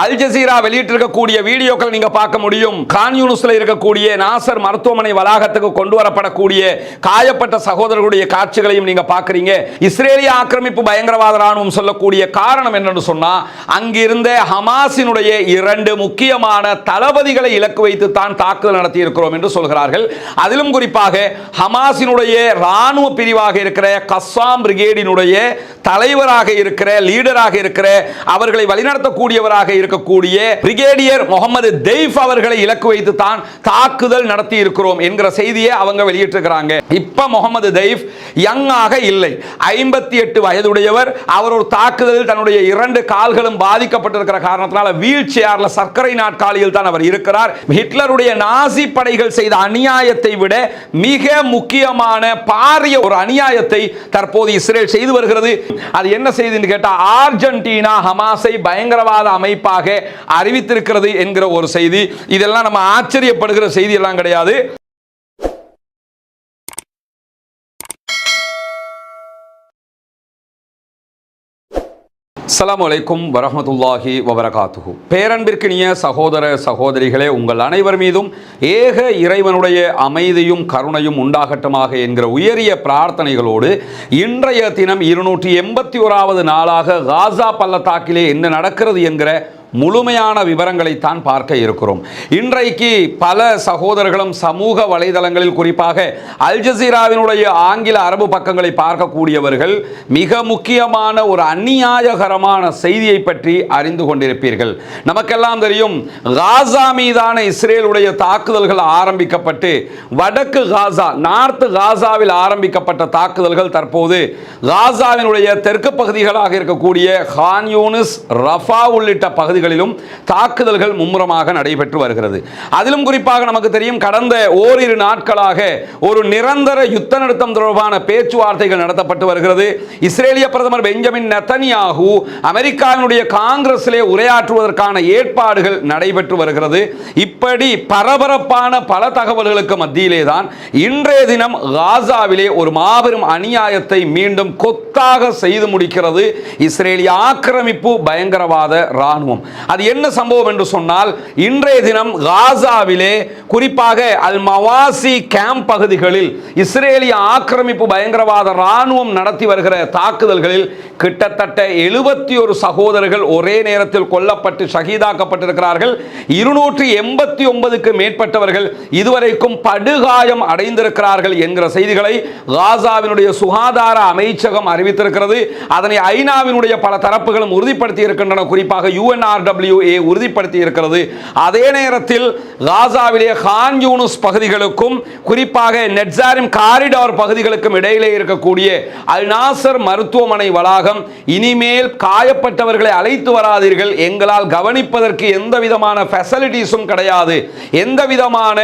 Al Jazeera வெளியிட்டிருக்கக்கூடிய வீடியோக்கள் நீங்க பார்க்க முடியும். கான் யூனிஸ்ல இருக்கக்கூடிய நாசர் மருத்துவமனை வளாகத்துக்கு கொண்டு வரப்படக்கூடிய காயப்பட்ட சகோதரர்களுடைய காட்சிகளையும் நீங்க பார்க்கறீங்க. இஸ்ரேலிய ஆக்கிரமிப்பு பயங்கரவாத ராணுவம் சொல்லக்கூடிய காரணம் என்னன்னு சொன்னா, அங்கிருந்த ஹமாஸினுடைய 2 முக்கியமான தளபதிகளை இலக்கு வைத்து தான் தாக்குதல் நடத்தி இருக்கிறோம் என்று சொல்கிறார்கள். அதிலும் குறிப்பாக ஹமாஸினுடைய ராணுவ பிரிவாக இருக்கிற கஸ்ஸாம் பிரிகேடினுடைய தலைவராக இருக்கிற லீடராக இருக்கிற அவர்களை வழிநடத்தக்கூடியவராக இருக்கக்கூடிய பிரிகேடியர் முகமது தெய்ஃப் அவர்களை இலக்கு வைத்து தான் தாக்குதல் நடத்தி இருக்கிறோம் என்கிற செய்தியை அவங்க வெளியிட்டிருக்கிறாங்க. இப்ப முகமது தெய்ஃப் யங்காக இல்லை, 58 வயதுடையவர். அவர் ஒரு தாக்குதலில் தன்னுடைய 2 கால்களும் பாதிக்கப்பட்டிருக்கிற காரணத்தினால வீல் சேர்ல சர்க்கரை நாற்காலியில் தான் அவர் இருக்கிறார். ஹிட்லருடைய நாசி படைகள் செய்த அநியாயத்தை விட மிக முக்கியமான பாரிய ஒரு அநியாயத்தை தற்போது இஸ்ரேல் செய்து வருகிறது. அது என்ன செய்தின்னு கேட்டா, அர்ஜென்டினா ஹமாஸை பயங்கரவாத அமைப்பாக அறிவித்திருக்கிறது என்கிற ஒரு செய்தி. இதெல்லாம் நம்ம ஆச்சரியப்படுகிற செய்தி எல்லாம் கிடையாது. அஸ்ஸலாமு அலைக்கும் வரஹ்மத்துல்லாஹி வபரகாத்துஹு. பேரன்பிற்கினிய சகோதர சகோதரிகளே, உங்கள் அனைவர் மீதும் ஏக இறைவனுடைய அமைதியும் கருணையும் உண்டாகட்டுமாக என்கிற உயரிய பிரார்த்தனைகளோடு இன்றைய தினம் 281வது நாளாக காசா பள்ளத்தாக்கிலே என்ன நடக்கிறது என்கிற முழுமையான விவரங்களைத்தான் பார்க்க இருக்கிறோம். இன்றைக்கு பல சகோதரர்களும் சமூக வலைதளங்களில் குறிப்பாக அல் ஜசீராவினுடைய ஆங்கில அரபு பக்கங்களை பார்க்கக்கூடியவர்கள் மிக முக்கியமான ஒரு அநியாயகரமான செய்தியை பற்றி அறிந்து கொண்டிருப்பீர்கள். நமக்கெல்லாம் தெரியும், காசா மீதான இஸ்ரேலுடைய தாக்குதல்கள் ஆரம்பிக்கப்பட்டு வடக்கு காசா, நார்த் காசாவில் ஆரம்பிக்கப்பட்ட தாக்குதல்கள் தற்போது காசாவினுடைய தெற்கு பகுதிகளாக இருக்கக்கூடிய கான் யூனிஸ், ரஃபா உள்ளிட்ட பகுதிகள் தாக்குதல்கள் மும்முரமாக நடைபெற்று வருகிறது. அதிலும் குறிப்பாக நமக்கு தெரியும், கடந்த ஓரிரு நாட்களாக ஒரு நிரந்தர யுத்த நிறுத்தம் தொடர்பான பேச்சுவார்த்தைகள் நடத்தப்பட்டு வருகிறது. இஸ்ரேலிய பிரதமர் பெஞ்சமின் நெதன்யாஹூ அமெரிக்காவினுடைய காங்கிரஸிலே உரையாற்றுவதற்கான ஏற்பாடுகள் நடைபெற்று வருகிறது. இப்படி பரபரப்பான பல தகவல்களுக்கு மத்தியிலே தான் இன்றைய தினம் காசாவிலே ஒரு மாபெரும் அநியாயத்தை மீண்டும் கொத்தாக செய்து முடிக்கிறது இஸ்ரேலிய ஆக்கிரமிப்பு பயங்கரவாத ராணுவம். அது என்ன சம்பவம் என்று சொன்னால், இன்றைய தினம் காசாவிலே குறிப்பாக அல் மவாசி கேம்ப் பகுதிகளில் இஸ்ரேலிய ஆக்கிரமிப்பு பயங்கரவாத ராணுவம் நடத்தி வருகிற தாக்குதல்களில் கிட்டத்தட்ட 71 சகோதரர்கள் ஒரே நேரத்தில் கொல்லப்பட்டு ஷஹீதாக்கப்பட்டிருக்கிறார்கள். 289க்கு மேற்பட்டவர்கள் இதுவரைக்கும் படுகாயம் அடைந்திருக்கிறார்கள் என்கிற செய்திகளை காசாவினுடைய சுகாதார அமைச்சகம் அறிவித்திருக்கிறது. அதனை ஐநாவினுடைய பல தரப்புகளும் உறுதிப்படுத்தி இருக்கின்றன. குறிப்பாக UNRWA உறுதிப்படுத்தி இருக்கிறது. அதே நேரத்தில் காசாவிலே கான் யூனிஸ் பகுதிகளுக்கும் குறிப்பாக நெட்சாரிம் காரிடார் பகுதிகளுக்கும் இடையிலே இருக்கக்கூடிய அல் நாசர் மருத்துவமனை வளாகம், இனிமேல் காயப்பட்டவர்களை அழைத்து வராதீர்கள், எங்களால் கவனிப்பதற்கு எந்த விதமான ஃபெசிலிட்டிஸும் கிடையாது, எந்த விதமான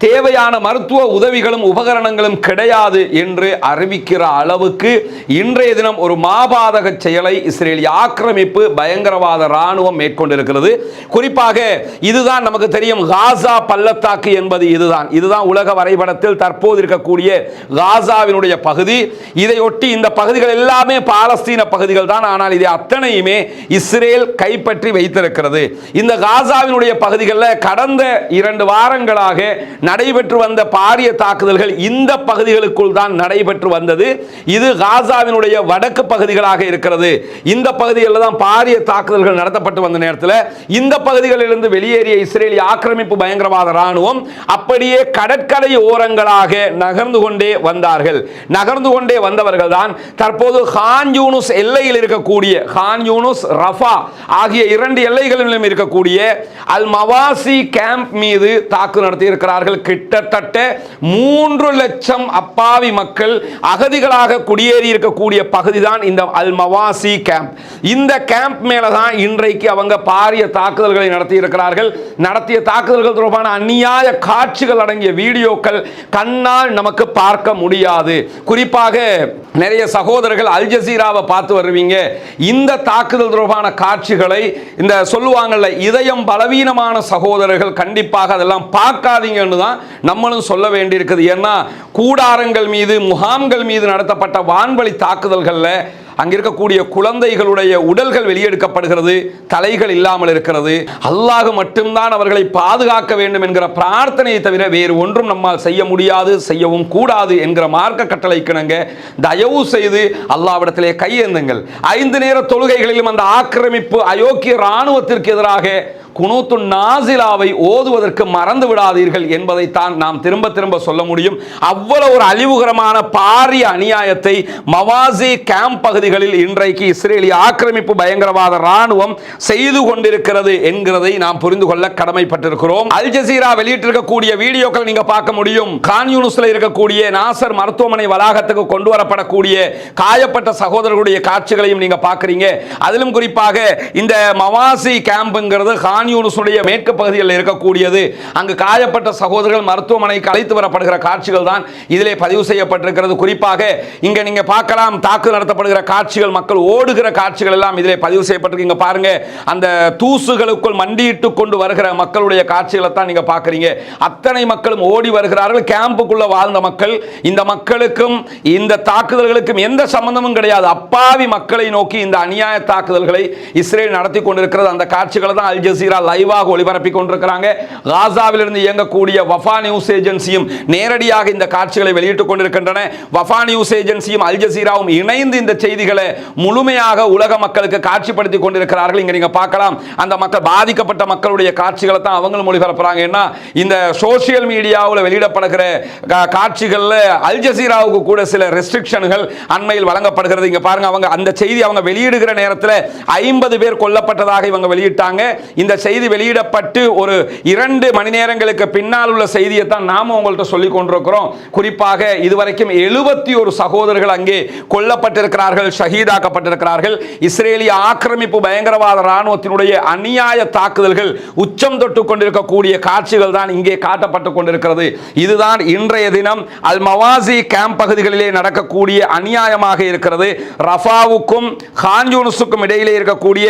தேவையான மருத்துவ உதவிகளும் உபகரணங்களும் கிடையாது என்று அறிவிக்கிற அளவுக்கு இன்றைய தினம் ஒரு மாபாதக செயலை இஸ்ரேலிய ஆக்கிரமிப்பு பயங்கரவாத ராணுவம் மேற்கொண்டிருக்கிறது. குறிப்பாக இதுதான் நமக்கு தெரியும், காசா பள்ளத்தாக்கு என்பது இதுதான் உலக வரைபடத்தில் தற்போது இருக்கக்கூடிய காசாவினுடைய பகுதி. இதையொட்டி இந்த பகுதிகள் எல்லாமே பாலஸ்தீன பகுதிகள் தான். ஆனால் இது அத்தனையுமே இஸ்ரேல் கைப்பற்றி வைத்திருக்கிறது. இந்த காசாவினுடைய பகுதிகளில் கடந்த 2 வாரங்களாக நடைபெற்று வந்த பாரிய தாக்குதல்கள் இந்த பகுதிகளுக்குள் தான் நடைபெற்று வந்தது. இது காசாவினுடைய வடக்கு பகுதிகளாக இருக்கிறது. இந்த பகுதிகளில் தான் பாரிய தாக்குதல்கள் நடத்தப்பட்டு வந்த நேரத்தில் இந்த பகுதிகளிலிருந்து வெளியேறிய இஸ்ரேலிய ஆக்கிரமிப்பு பயங்கரவாத ராணுவம் அப்படியே கடற்கரை ஓரங்களாக நகர்ந்து கொண்டே வந்தார்கள். நகர்ந்து கொண்டே வந்தவர்கள் தான் தற்போது கான் யூனிஸ் எல்லையில் இருக்கக்கூடிய கான் யூனிஸ், ரஃபா ஆகிய 2 எல்லைகளிலும் இருக்கக்கூடிய அல் மவாசி கேம்ப் மீது தாக்குதல் நடத்தி இருக்கிறார்கள். கிட்டத்தட்ட 3 லட்சம் அப்பாவி மக்கள் அகதிகளாக குடியேறி இருக்கக்கூடிய பகுதி தான் இந்த அல் மவாசி கேம்ப். இந்த கேம்ப் மேல தான் இன்றைக்கு அவங்க பாரிய தாக்குதல்களை நடத்தி இருக்கிறார்கள். நடத்திய தாக்குதல்கள் தொடர்பான அநியாய காட்சிகள் அடங்கிய வீடியோக்கள் கண்ணால் நமக்கு பார்க்க முடியாது. குறிப்பாக நிறைய சகோதரர்கள் அல் ஜசீராவை பார்த்து வருவீங்க. இந்த தாக்குதல் தொடர்பான காட்சிகளை இந்த சொல்லுவாங்கல்ல, இதயம் பலவீனமான சகோதரர்கள் கண்டிப்பாக அதெல்லாம் பார்க்காதீங்கன்னு தான் நம்மளும் சொல்ல வேண்டியிருக்குது. ஏன்னா கூடாரங்கள் மீது, முகாம்கள் மீது நடத்தப்பட்ட வான்வழி தாக்குதல்களில் அங்க இருக்கக்கூடிய குழந்தைகளுடைய உடல்கள் வெளியெடுக்கப்படுகிறது, தலைகள் இல்லாமல் இருக்கிறது. அல்லாஹ் மட்டும்தான் அவர்களை பாதுகாக்க வேண்டும் என்கிற பிரார்த்தனையை தவிர வேறு ஒன்றும் நம்மால் செய்ய முடியாது, செய்யவும் கூடாது என்கிற மார்க்க கட்டளைக்கிணங்க தயவு செய்து அல்லாஹ்விடத்திலே கையேந்துங்கள். 5 நேர தொழுகைகளிலும் அந்த ஆக்கிரமிப்பு அயோக்கிய இராணுவத்திற்கு எதிராக குனூத்து நாசிலாவை ஓதுவதற்கு மறந்து விடாதீர்கள் என்பதைத்தான் நாம் திரும்ப திரும்ப சொல்ல முடியும். அவ்வளவு ஒரு அழிவுகரமான பாரிய அநியாயத்தை மவாசி கேம்ப் பகுதிகளில் இன்றைக்கு இஸ்ரேலிய ஆக்கிரமிப்பு பயங்கரவாத ராணுவம் செய்து கொண்டிருக்கிறது என்கிறதை நாம் புரிந்து கொள்ள கடமைப்பட்டிருக்கிறோம். அல் ஜசீரா வெளியிட்டிருக்கக்கூடிய வீடியோக்கள் நீங்க பார்க்க முடியும். கான் யூனிஸ்ல இருக்கக்கூடிய நாசர் மருத்துவமனை வளாகத்துக்கு கொண்டு வரப்படக்கூடிய காயப்பட்ட சகோதரர்களுடைய காட்சிகளையும் நீங்க பார்க்கிறீங்க. அதிலும் குறிப்பாக இந்த மவாசி கேம்ப்ங்கிறது கான் யூனிஸுடைய மேற்கு பகுதியில் இருக்கக்கூடியது. அங்கு காயப்பட்ட சகோதரர்கள் மருத்துவமனைக்கு அழைத்து வரப்படுகிற காட்சிகள் தான் இதிலே பதிவு செய்யப்பட்டிருக்கிறது. குறிப்பாக இங்க நீங்க பார்க்கலாம், தாக்குதல் நடத்தப்படுகிற காட்சிகள், மக்கள் ஓடுகிற காட்சிகள் எல்லாம் இதிலே பதிவு செய்யப்பட்டிருக்கு. பாருங்க, அந்த தூசுகளுக்குள் மண்டியிட்டு கொண்டு வருகிற மக்களுடைய காட்சிகளை தான் நீங்க பார்க்கறீங்க. அத்தனை மக்களும் ஓடி வருகிறார்கள். கேம்புக்குள்ள வாழ்ந்த மக்கள். இந்த மக்களுக்கும் இந்த தாக்குதல்களுக்கும் எந்த சம்பந்தமும் கிடையாது. அப்பாவி மக்களை நோக்கி இந்த அநியாய தாக்குதல்களை இஸ்ரேல் நடத்தி கொண்டிருக்கிறது. அந்த காட்சிகளை தான் அல் ஜசீரா லைவாக ஒளிபரப்பி கொண்டிருக்கிறாங்க. காசாவிலிருந்து இயங்கக்கூடிய வஃபா நியூஸ் ஏஜென்சியும் நேரடியாக இந்த காட்சிகளை வெளியிட்டுக் கொண்டிருக்கின்றன. வஃபா நியூஸ் ஏஜென்சியும் அல் ஜசீராவும் இணைந்து இந்த செய்திகளை முழுமையாக உலக மக்களுக்கு காட்சிப்படுத்தி கொண்டிருக்கிறார்கள். இங்க நீங்க பார்க்கலாம், அந்த மக்கள், பாதிக்கப்பட்ட மக்களுடைய காட்சிகளை தான் அவங்களும் ஒளிபரப்புறாங்க. ஏன்னா இந்த சோசியல் மீடியாவில் வெளியிடப்படுகிற காட்சிகள்ல அல் ஜசீராவுக்கு கூட சில ரெஸ்ட்ரிக்ஷன்கள் அண்மையில் வழங்கப்படுகிறது. இங்க பாருங்க, அவங்க அந்த செய்தி அவங்க வெளியிடுகிற நேரத்தில் 50 பேர் கொல்லப்பட்டதாக இவங்க வெளியிட்டாங்க. இந்த செய்தி வெளியிடப்பட்டு ஒரு 2 மணி நேரங்களுக்கு பின்னால் உள்ள செய்தியை தான் நாம உங்கள்கிட்ட சொல்லிக் கொண்டிருக்கிறோம். குறிப்பாக இதுவரைக்கும் 71 சகோதரர்கள் அங்கே கொல்லப்பட்டிருக்கிறார்கள், ஷஹீதாக்கப்பட்டிருக்கிறார்கள். இஸ்ரேலிய ஆக்கிரமிப்பு பயங்கரவாத ராணுவத்தினுடைய அநியாய தாக்குதல்கள் உச்சம் தொட்டு கொண்டிருக்கக்கூடிய காட்சிகள் தான் இங்கே காட்டப்பட்டு கொண்டிருக்கிறது. இதுதான் இன்றைய தினம் அல் மவாசி கேம்ப் பகுதிகளிலே நடக்கக்கூடிய அநியாயமாக இருக்கிறது. ரஃபாவுக்கும் கான் யூனிஸுக்கும் இடையிலே இருக்கக்கூடிய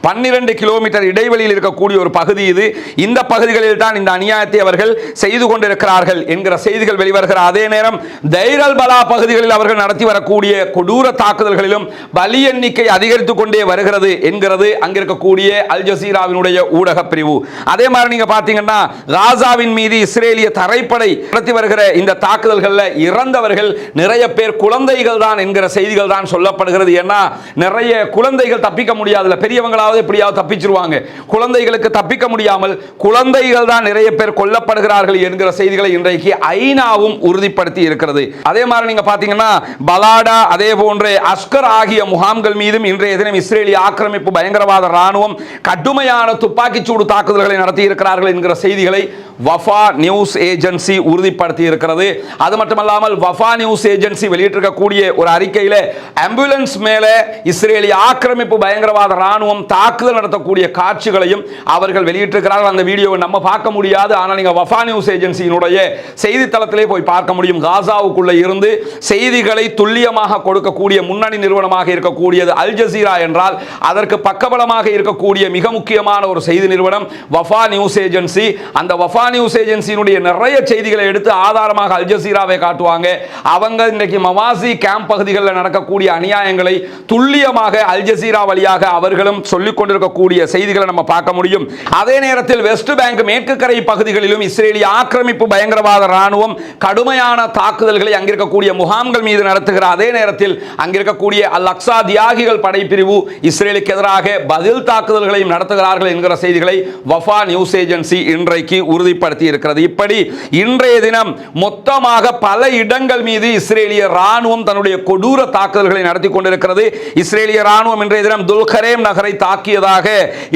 12 கிலோமீட்டர் இடைவெளியில் இருக்கக்கூடிய ஒரு பகுதி இது. இந்த பகுதிகளில் தான் இந்த அநியாயத்தை அவர்கள் செய்து கொண்டிருக்கிறார்கள் என்கிற செய்திகள் வெளிவருகிற அதே நேரம் தைர் அல் பலா பகுதிகளில் அவர்கள் நடத்தி வரக்கூடிய கொடூர தாக்குதல்களிலும் பலி எண்ணிக்கை அதிகரித்துக் கொண்டே வருகிறது என்கிறது அங்கிருக்கக்கூடிய அல் ஜசீராவினுடைய ஊடக பிரிவு. அதே மாதிரி நீங்க பாத்தீங்கன்னா காசாவின் மீது இஸ்ரேலிய தரைப்படை நடத்தி வருகிற இந்த தாக்குதல்களில் இறந்தவர்கள் நிறைய பேர் குழந்தைகள் தான் என்கிற செய்திகள் தான் சொல்லப்படுகிறது. ஏன்னா நிறைய குழந்தைகள் தப்பிக்க முடியாதுல, பெரியவங்களாவது எப்படியாவது தப்பிச்சிருவாங்க, குழந்தைகளுக்கு தப்பிக்க முடியாமல் குழந்தைகள் தான் நிறைய பேர் கொல்லப்படுகிறார்கள் என்கிற செய்திகளை இன்றைக்கு ஐநாவும் உறுதிப்படுத்தி இருக்கிறது. அதே மாதிரி நீங்க பாத்தீங்கன்னா பலாடா, அதே போன்ற அஸ்கர் ஆகிய முகாம்கள் மீதும் இன்றைய தினம் இஸ்ரேலிய ஆக்கிரமிப்பு பயங்கரவாத ராணுவம் கடுமையான துப்பாக்கிச்சூடு தாக்குதல்களை நடத்தி இருக்கிறார்கள் என்கிற செய்திகளை வஃபா நியூஸ் ஏஜென்சி உறுதிப்படுத்தி இருக்கிறது. அது மட்டுமல்லாமல் வஃபா நியூஸ் ஏஜென்சி வெளியிட்டிருக்கக்கூடிய ஒரு அறிக்கையில் ஆம்புலன்ஸ் மேலே இஸ்ரேலிய ஆக்கிரமிப்பு பயங்கரவாத ராணுவம் தாக்குதல் நடத்தக்கூடிய காட்சிகளையும் அவர்கள் வெளியிட்டிருக்கிறார்கள். அந்த வீடியோவை நம்ம பார்க்க முடியாது, ஆனால் நீங்கள் வஃபா நியூஸ் ஏஜென்சியினுடைய செய்தித்தளத்திலே போய் பார்க்க முடியும். காசாவுக்குள்ளே இருந்து செய்திகளை துல்லியமாக கொடுக்கக்கூடிய முன்னணி நிறுவனமாக இருக்கக்கூடியது அல் ஜசீரா என்றால் அதற்கு பக்கபலமாக இருக்கக்கூடிய மிக முக்கியமான ஒரு செய்தி நிறுவனம் வஃபா நியூஸ் ஏஜென்சி. அந்த வஃபா நியூஸ் ஏஜென்சியினுடைய நிறைய செய்திகளை எடுத்து ஆதாரமாக அல் ஜசீராவை காட்டுவாங்க. அவங்க இன்றைக்கு மவாசி கேம்ப் பகுதிகளில் நடக்கக்கூடிய அநியாயங்களை துல்லியமாக அல் ஜசீரா வழியாக அவர்களும் சொல்லிக் கொண்டிருக்கக்கூடிய செய்திகளை நம்ம பார்க்க முடியும். அதே நேரத்தில் வெஸ்ட் பேங்க் மேற்கு கரை பகுதிகளிலும் இஸ்ரேலிய ஆக்கிரமிப்பு பயங்கரவாத ராணுவம் கடுமையான தாக்குதல்களை அங்கிருக்கக்கூடிய முகாம்கள் மீது நடத்துகிற அதே நேரத்தில் அங்கிருக்கக்கூடிய அல் அக்ஸா தியாகிகள் படைப்பிரிவு இஸ்ரேலுக்கு எதிராக பதில் தாக்குதல்களையும் நடத்துகிறார்கள் என்கிற செய்திகளை வஃபா நியூஸ் ஏஜென்சி இன்றைக்கு உறுதிப்படுத்தி இருக்கிறது. இப்படி இன்றைய தினம் மொத்தமாக பல இடங்கள் மீது இஸ்ரேலிய ராணுவம் தன்னுடைய கொடூர தாக்குதல்களை நடத்தி கொண்டிருக்கிறது. இஸ்ரேலிய ராணுவம் இன்றைய தினம் துல்கரேம் நகரை தாக்கியதாக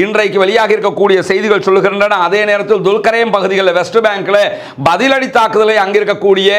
இன்றைக்கு வெளியாக இருக்கக்கூடிய செய்திகள் சொல்லுகின்றன. அதே நேரத்தில் துல்கரேம் பகுதிகளில் வெஸ்ட் பேங்க்ல பதிலடி தாக்குதலை அங்கிருக்கக்கூடிய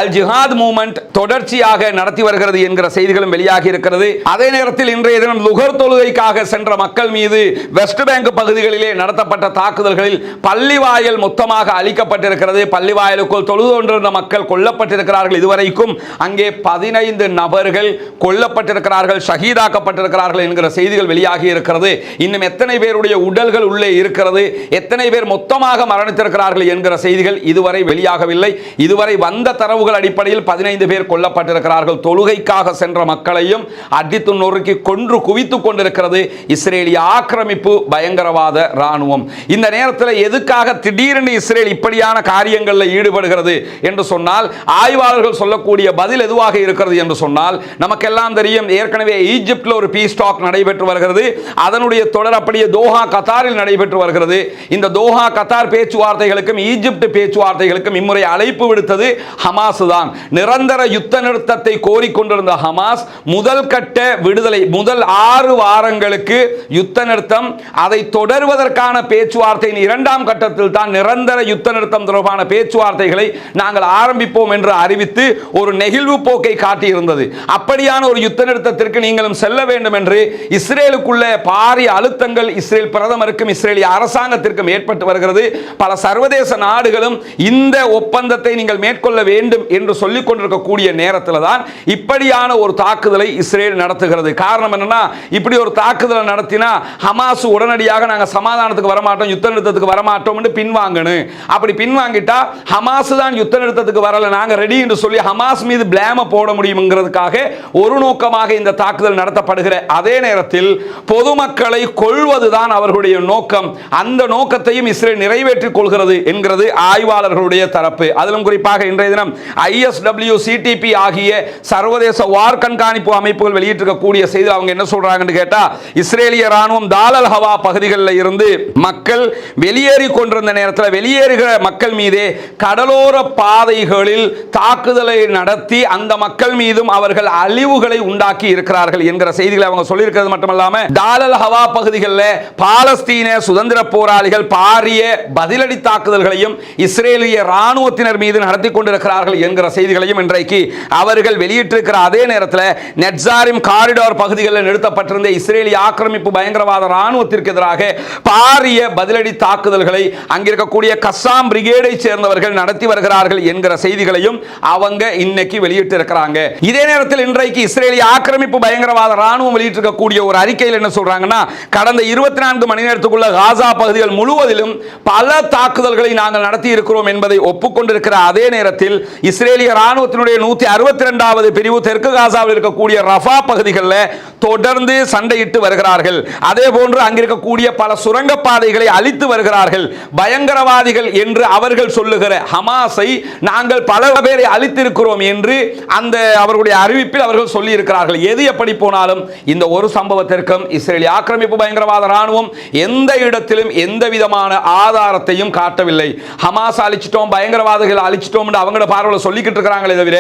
அல் ஜிஹாத் மூவ்மெண்ட் தொடர்ச்சியாக நடத்தி வருகிறது என்கிற செய்திகளும் வெளியாகி இருக்கிறது. அதே நேரத்தில் இன்றைய தினம் லுகர் தொழுகைக்காக சென்ற மக்கள் மீது வெஸ்ட் பேங்க் பகுதிகளிலே நடத்தப்பட்ட தாக்குதல்களில் பள்ளிவாயல் மொத்தமாக மொத்தமாக அழிக்கப்பட்டிருக்கிறது. பள்ளிவாயலுக்குள் தொழுது கொண்டிருந்த மக்கள் கொல்லப்பட்டிருக்கிறார்கள். இதுவரைக்கும் அங்கே 15 நபர்கள் கொல்லப்பட்டிருக்கிறார்கள், ஷஹீதாக்கப்பட்டிருக்கிறார்கள் என்கிற செய்திகள் வெளியாகி இருக்கிறது. இன்னும் எத்தனை பேருடைய உடல்கள் உள்ளே இருக்கிறது, எத்தனை பேர் மொத்தமாக மரணித்திருக்கிறார்கள் என்கிற செய்திகள் இதுவரை வெளியாகவில்லை. இதுவரை வந்த தரவுகள் அடிப்படையில் 15 பேர் கொல்லப்பட்டிருக்கிறார்கள். தொழுகைக்காக சென்ற மக்களையும் அடித்து நொறுக்கி கொன்று குவித்துக் கொண்டிருக்கிறது இஸ்ரேலிய ஆக்கிரமிப்பு பயங்கரவாத ராணுவம். இந்த நேரத்தில் எதுக்காக திடீரென்று இஸ்ரேல் இப்படியான காரியங்களில் ஈடுபடுகிறது என்று சொன்னால், ஆய்வாளர்கள் சொல்லக்கூடிய பதில் எதுவாக இருக்கிறது என்று சொன்னால், நமக்கெல்லாம் தெரியும் ஏற்கனவே ஈஜிப்டில் ஒரு பீஸ் டாக் நடைபெற்று வருகிறது. அதனுடைய தொடர் அப்படியே தோஹா கத்தாரில் நடைபெற்று வருகிறது. இந்த தோஹா கத்தார் பேச்சுவார்த்தைகளுக்கும் ஈஜிப்ட் பேச்சுவார்த்தைகளுக்கும் இம்முறை அழைப்பு விடுத்தது ஹமாஸ் தான். நிரந்தர யுத்த நிறுத்தத்தை கோரிக்கொண்டிருந்த ஹமாஸ் முதல் கட்ட விடுதலை, முதல் 6 வாரங்களுக்கு யுத்த நிறுத்தம், அதை தொடர்வதற்கான பேச்சுவார்த்தையின் 2ஆம் கட்டத்தில் தான் நிரந்தர யுத்த நிறுத்தம் தொடர்பான பேச்சுவார்த்தைகளை நாங்கள் ஆரம்பிப்போம் என்று அறிவித்து ஒரு நெகிழ்வு போக்கை காட்டியிருந்தது. அப்படியான ஒரு யுத்த நிறுத்தத்திற்கு நீங்களும் செல்ல வேண்டும் என்று இஸ்ரேலுக்குள்ள பாரிய அழுத்தங்கள் இஸ்ரேல் பிரதமருக்கும் இஸ்ரேலிய அரசாங்கத்திற்கும் ஏற்பட்டு வருகிறது. பல சர்வதேச நாடுகளும் இந்த ஒப்பந்தத்தை நீங்கள் மேற்கொள்ள வேண்டும் என்று சொல்லிக் கொண்டிருக்கக்கூடிய நேரத்தில் தான் இப்படியான ஒரு தாக்குதலை இஸ்ரேல் நடத்துகிறது. காரணம் என்னன்னா, இப்படி ஒரு தாக்குதலை நடத்தினா ஹமாஸ் உடனடியாக நாங்கள் சமாதானத்துக்கு வரமாட்டோம், யுத்த நிறுத்தத்துக்கு வரமாட்டோம் என்று பின்வாங்கணும். அப்படி பின்வாங்கிட்டா ஹமாஸ் தான் யுத்த நிறுத்தத்துக்கு வரல, நாங்க ரெடி என்று சொல்லி ஹமாஸ் மீது பிளேம போட முடியும்ங்கிறதுக்காக ஒரு நோக்கமாக இந்த தாக்குதல் நடத்தப்படுகிற அதே நேரத்தில் பொதுமக்களை கொள்வதுதான் அவர்களுடைய நோக்கம். அந்த நோக்கத்தையும் இஸ்ரேல் நிறைவேற்றிக் கொள்கிறது என்கிறது ஆய்வாளர்களுடைய தரப்பு. அதிலும் குறிப்பாக இன்றைய தினம் ISW, CTP ஆகிய சர்வதேச வார் கண்காணிப்பு அமைப்புகள் வெளியிட்டிருக்கக்கூடிய செய்தி அவங்க என்ன சொல்றாங்கன்னு கேட்டா, இஸ்ரேலிய ராணுவம் தாலல் ஹவா பகுதிகளில் இருந்து மக்கள் வெளியேறி கொண்டிருந்த நேரத்தில் வெளியேறுகிற மக்கள் மீதே கடலோர பாதைகளில் தாக்குதலை நடத்தி அந்த மக்கள் மீதும் அவர்கள் அழிவுகளை உண்டாக்கி இருக்கிறார்கள் என்கிற செய்திகளை அவங்க சொல்லியிருக்கிறது மட்டுமல்லாம, தாலல் ஹவா பகுதிகளில் பாலஸ்தீன சுதந்திர போராளிகள் பாரிய பதிலடி தாக்குதல்களையும் இஸ்ரேலிய ராணுவத்தினர் மீது நடத்தி கொண்டிருக்கிறார்கள் என்கிற செய்திகளையும் இன்றைக்கு அவர்கள் வெளியிட்டிருக்கிற அதே நேரத்தில் நெட்சாரிம் காரிடார் பகுதிகளில் நிறுத்தப்பட்டிருந்த இஸ்ரேலிய ஆக்கிரமிப்பு பயங்கரவாத ராணுவத்திற்கு எதிராக பாரிய பதிலடி தாக்குதல்களை அங்கிருக்கக்கூடிய கஸ்ஸாம் பிரிகேடை சேர்ந்தவர்கள் நடத்தி வருகிறார்கள் என்கிற செய்திகளையும் அவங்க இன்னைக்கு வெளியிட்டிருக்கிறாங்க. இதே நேரத்தில் இன்றைக்கு இஸ்ரேலிய ஆக்கிரமிப்பு பயங்கரவாத ராணுவம் வெளியிட்டிருக்கக்கூடிய ஒரு அறிக்கையில் என்ன சொல்றாங்கன்னா, கடந்த 24 மணி நேரத்துக்குள்ள காசா பகுதிகள் முழுவதிலும் பல தாக்குதல்களை நாங்கள் நடத்தி இருக்கிறோம் என்பதை ஒப்புக்கொண்டிருக்கிற அதே நேரத்தில் இஸ்ரேலிய ராணுவத்தினுடைய 162வது பிரிவு தெற்கு காசாவில் இருக்கக்கூடிய ரஃபா பகுதிகளில் தொடர்ந்து சண்டையிட்டு வருகிறார்கள். அதே போன்று அங்கிருக்கக்கூடிய பல சுரங்க பாதைகளை அழித்து வருகிறார்கள். பயங்கரவாதிகள் என்று அவர்கள் சொல்லுகிற ஹமாஸை நாங்கள் பல பேரை அழித்திருக்கிறோம் என்று அந்த அவர்களுடைய அறிவிப்பில் அவர்கள் சொல்லி இருக்கிறார்கள். எது எப்படி போனாலும் இந்த ஒரு சம்பவத்திற்கும் இஸ்ரேலிய ஆக்கிரமிப்பு பயங்கரவாத ராணுவம் எந்த இடத்திலும் எந்த விதமான ஆதாரத்தையும் காட்டவில்லை. ஹமாஸ் அழிச்சிட்டோம், பயங்கரவாதிகள் அழிச்சிட்டோம் என்று அவங்களோட பார்வையில் சொல்லிக்கிட்டு இருக்கிறாங்களே தவிர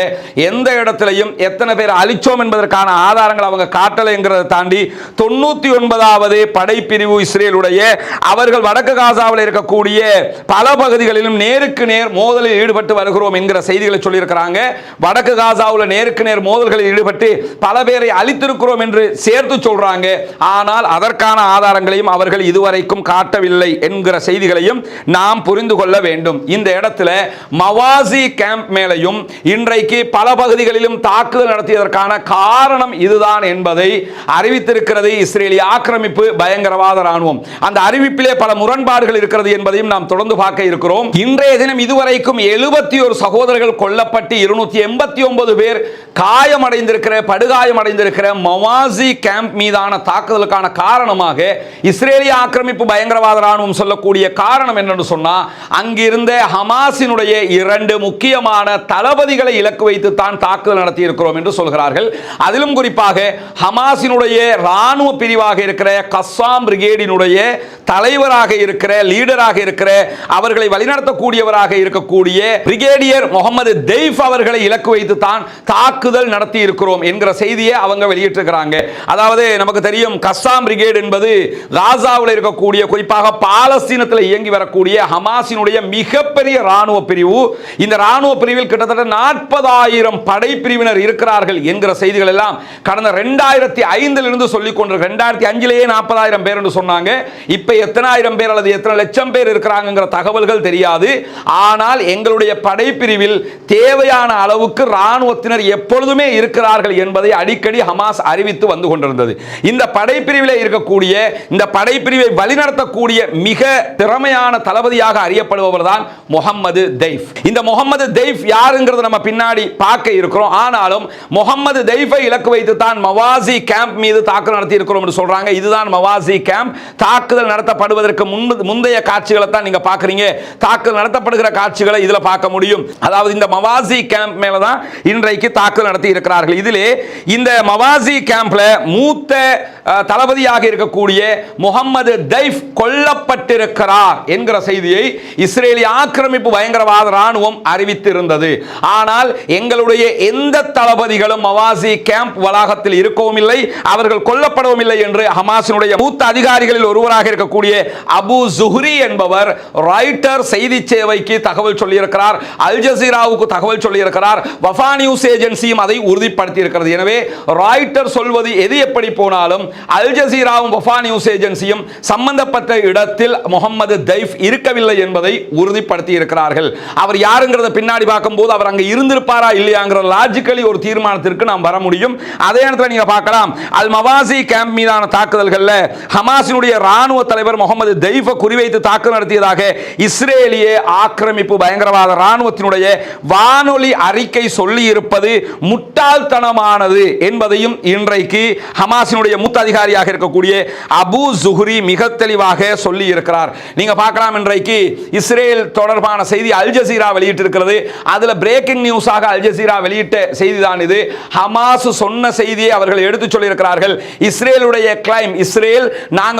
எந்த இடத்திலையும் எத்தனை பேர் அழிச்சோம் என்பதற்கான ஆதாரங்கள் அவங்க காட்டலைங்கிறதை தாண்டி 99வது படைப்பிரிவு இஸ்ரேலுடைய அவர்கள் வடக்கு காசாவில் இருக்கக்கூடிய பல பகுதிகளிலும் நேருக்கு நேர் மோதலில் ஈடுபட்டு வருகிறோம் என்கிற செய்திகளை சொல்லியிருக்கிறாங்க. வடக்கு காசாவில் நேருக்கு நேர் மோதல்களில் ஈடுபட்டு பல பேரை அழித்திருக்கிறோம் என்று சேர்த்து சொல்றாங்க. ஆனால் அதற்கான ஆதாரங்களையும் அவர்கள் இதுவரைக்கும் காட்டவில்லை என்கிற செய்திகளையும் நாம் புரிந்து கொள்ள வேண்டும். இந்த இடத்துல மவாசி கேம்ப் மேலையும் இன்றைக்கு பல பகுதிகளிலும் தாக்குதல் நடத்தியதற்கான காரணம் இதுதான் என்பதை அறிவித்திருக்கிறது இஸ்ரேலிய ஆக்கிரமிப்பு பயங்கரவாத ராணுவம். அந்த அறிவிப்பிலே பல முரண்பாடுகள் இருக்கிறது என்பதையும் நாம் தொடர்ந்து பார்க்க இருக்கிறோம். இன்றைய தினம் இதுவரைக்கும் 71 சகோதரர்கள் கொல்லப்பட்டு 289 பேர் காயமடைந்திருக்கிற படுகாயமடைந்திருக்கிற மவாசி கேம்ப் மீதான தாக்குதலுக்கான காரணமாக இஸ்ரேலிய ஆக்கிரமிப்பு பயங்கரவாத ராணுவம் சொல்லக்கூடிய காரணம் என்னன்னு சொன்னா, அங்கிருந்த ஹமாஸினுடைய 2 முக்கியமான தளபதிகளை இலக்கு வைத்து தான் தாக்குதல் நடத்தி இருக்கிறோம் என்று சொல்கிறார்கள். அதிலும் குறிப்பாக ஹமாஸினுடைய ராணுவ பிரிவாக இருக்கிற கஸ்ஸாம் பிரிகேடினுடைய தலைவராக இருக்கிற லீடராக இருக்கிற அவர்களை வழிநடத்தக்கூடியவராக இருக்கக்கூடிய பிரிகேடியர் முகமது தெய்ஃப் அவர்களை இலக்கு வைத்து தான் தாக்குதல் நடத்தி இருக்கிறோம் என்கிற செய்தியை அவங்க வெளியிட்டிருக்கிறாங்க. அதாவது நமக்கு தெரியும் கஸ்ஸாம் பிரிகேட் என்பது காசாவில் இருக்கக்கூடிய குறிப்பாக பாலஸ்தீனத்தில் இயங்கி வரக்கூடிய ஹமாஸினுடைய மிகப்பெரிய ராணுவ பிரிவு. இந்த ராணுவ பிரிவில் கிட்டத்தட்ட 40,000 படைப்பிரிவினர் இருக்கிறார்கள் என்கிற செய்திகள் எல்லாம் கடந்த 2005 இருந்து சொல்லிக் கொண்டிருக்க 2005லேயே 40,000 பேர் என்று சொன்னாங்க. இப்ப எத்தனை ஆயிரம் பேர் அல்லது எத்தனை லட்சம் பேர் இருக்கிறாங்க தகவல்கள் தெரியாது. ஆனால் எங்களுடைய படைப்பிரிவில் தேவையான அளவுக்கு ராணுவத்தினர் எப்பொழுதுமே இருக்கிறார்கள் என்பதை அடிக்கடி ஹமாஸ் அறிவித்து வந்து கொண்டிருந்தது. இந்த படைப்பிரிவில் இருக்கக்கூடிய, இந்த படைப்பிரிவை வழிநடத்தக்கூடிய மிக திறமையான தளபதியாக அறியப்படுபவர் தான் முகமது தெய்ஃப். இந்த முகமது தெய்ஃப் யாருங்கிறது நம்ம பின்னாடி பார்க்க இருக்கிறோம். ஆனாலும் முகமது தெய்ஃபை இலக்கு வைத்து தான் மவாசி கேம்ப் மீது தாக்குதல் நடத்தி இருக்கிறோம் என்று சொல்றாங்க. இதுதான் மவாசி கேம்ப். தாக்குதல் நடத்தப்படுவதற்கு முந்தைய காட்சிகளை தான் நீங்க பார்க்கறீங்க. தாக்குதல் நடத்தப்படுகிற காட்சிகளை இதுல பார்க்க முடியும். அதாவது இந்த மவாசி கேம்ப் மேல தான் இன்றைக்கு தாக்குதல் நடத்தி இருக்கிறார்கள். இதிலே இந்த மவாசி கேம்ப்ல மூத்த தளபதியாக இருக்கக்கூடிய முகமது தெய்ஃப் கொல்லப்பட்டிருக்கிறார் என்கிற செய்தியை இஸ்ரேலிய ஆக்கிரமிப்பு பயங்கரவாத ராணுவம் அறிவித்திருந்தது. ஆனால் எங்களுடைய எந்த தளபதிகளும் மவாசி கேம்ப் வளாகத்தில் இருக்கவும் இல்லை, அவர்கள் கொல்லப்படவும் இல்லை என்று ஹமாஸினுடைய மூத்த அதிகாரிகளில் ஒருவராக இருக்கக்கூடிய அபு ஜுஹ்ரி என்பவர் ராய்ட்டர் செய்தி சேவைக்கு தகவல் சொல்லியிருக்கிறார். அல் ஜசீராவுக்கு தகவல் சொல்லியிருக்கிறார். வஃபா நியூஸ் ஏஜென்சியும் அதை உறுதிப்படுத்தி இருக்கிறது. எனவே ராய்ட்டர் சொல்வது எது எப்படி போனாலும் அல் ஜசீராவும் வஃபா நியூஸ் ஏஜென்சியும் சம்பந்தப்பட்ட இடத்தில் முகமது தெய்ஃப் இருக்கவில்லை என்பதை உறுதிப்படுத்தி இருக்கிறார்கள். அவர் யாருங்கிறத பின்னாடி பார்க்கும்போது அவர் அங்க இருந்திருப்பாரா இல்லையாங்கிற லாஜிக்கலி ஒரு தீர்மானத்திற்கு நாம் வர முடியும். அதே நேரத்தில் நீங்க பார்க்கலாம், அல் மவாசி கேம்ப் மீதான தாக்குதல்கள்ல ஹமாஸினுடைய ராணுவ தலைவர் முகமது தெய்ஃபை குறிவைத்து தாக்குதல் நடத்தியதாக இஸ்ரேலிய ஆக்கிரமிப்பு பயங்கரவாத ராணுவத்தினுடைய வானொலி அறிக்கை சொல்லி இருப்பது முட்டாள்தனமானது என்பதையும் இன்றைக்கு ஹமாஸினுடைய மூத்த அதிகாரியாக இருக்கக்கூடிய அபு ஜுஹ்ரி மிக தெளிவாக சொல்லி இருக்கிறார். நீங்க பார்க்கலாம், இன்றைக்கு இஸ்ரேல் தொடர்பான செய்தி அல் ஜசீரா வெளியிட்டிருக்கிறது. அதுல பிரேக்கிங் நியூஸாக அல் ஜசீரா வெளியிட்ட செய்தி தான் இது. ஹமாஸ் சொன்ன செய்தியை அவர்கள் எடுத்து சொல்லி இருக்கிறார்கள். இஸ்ரேலுடைய கிளைம், இஸ்ரேல் நாங்க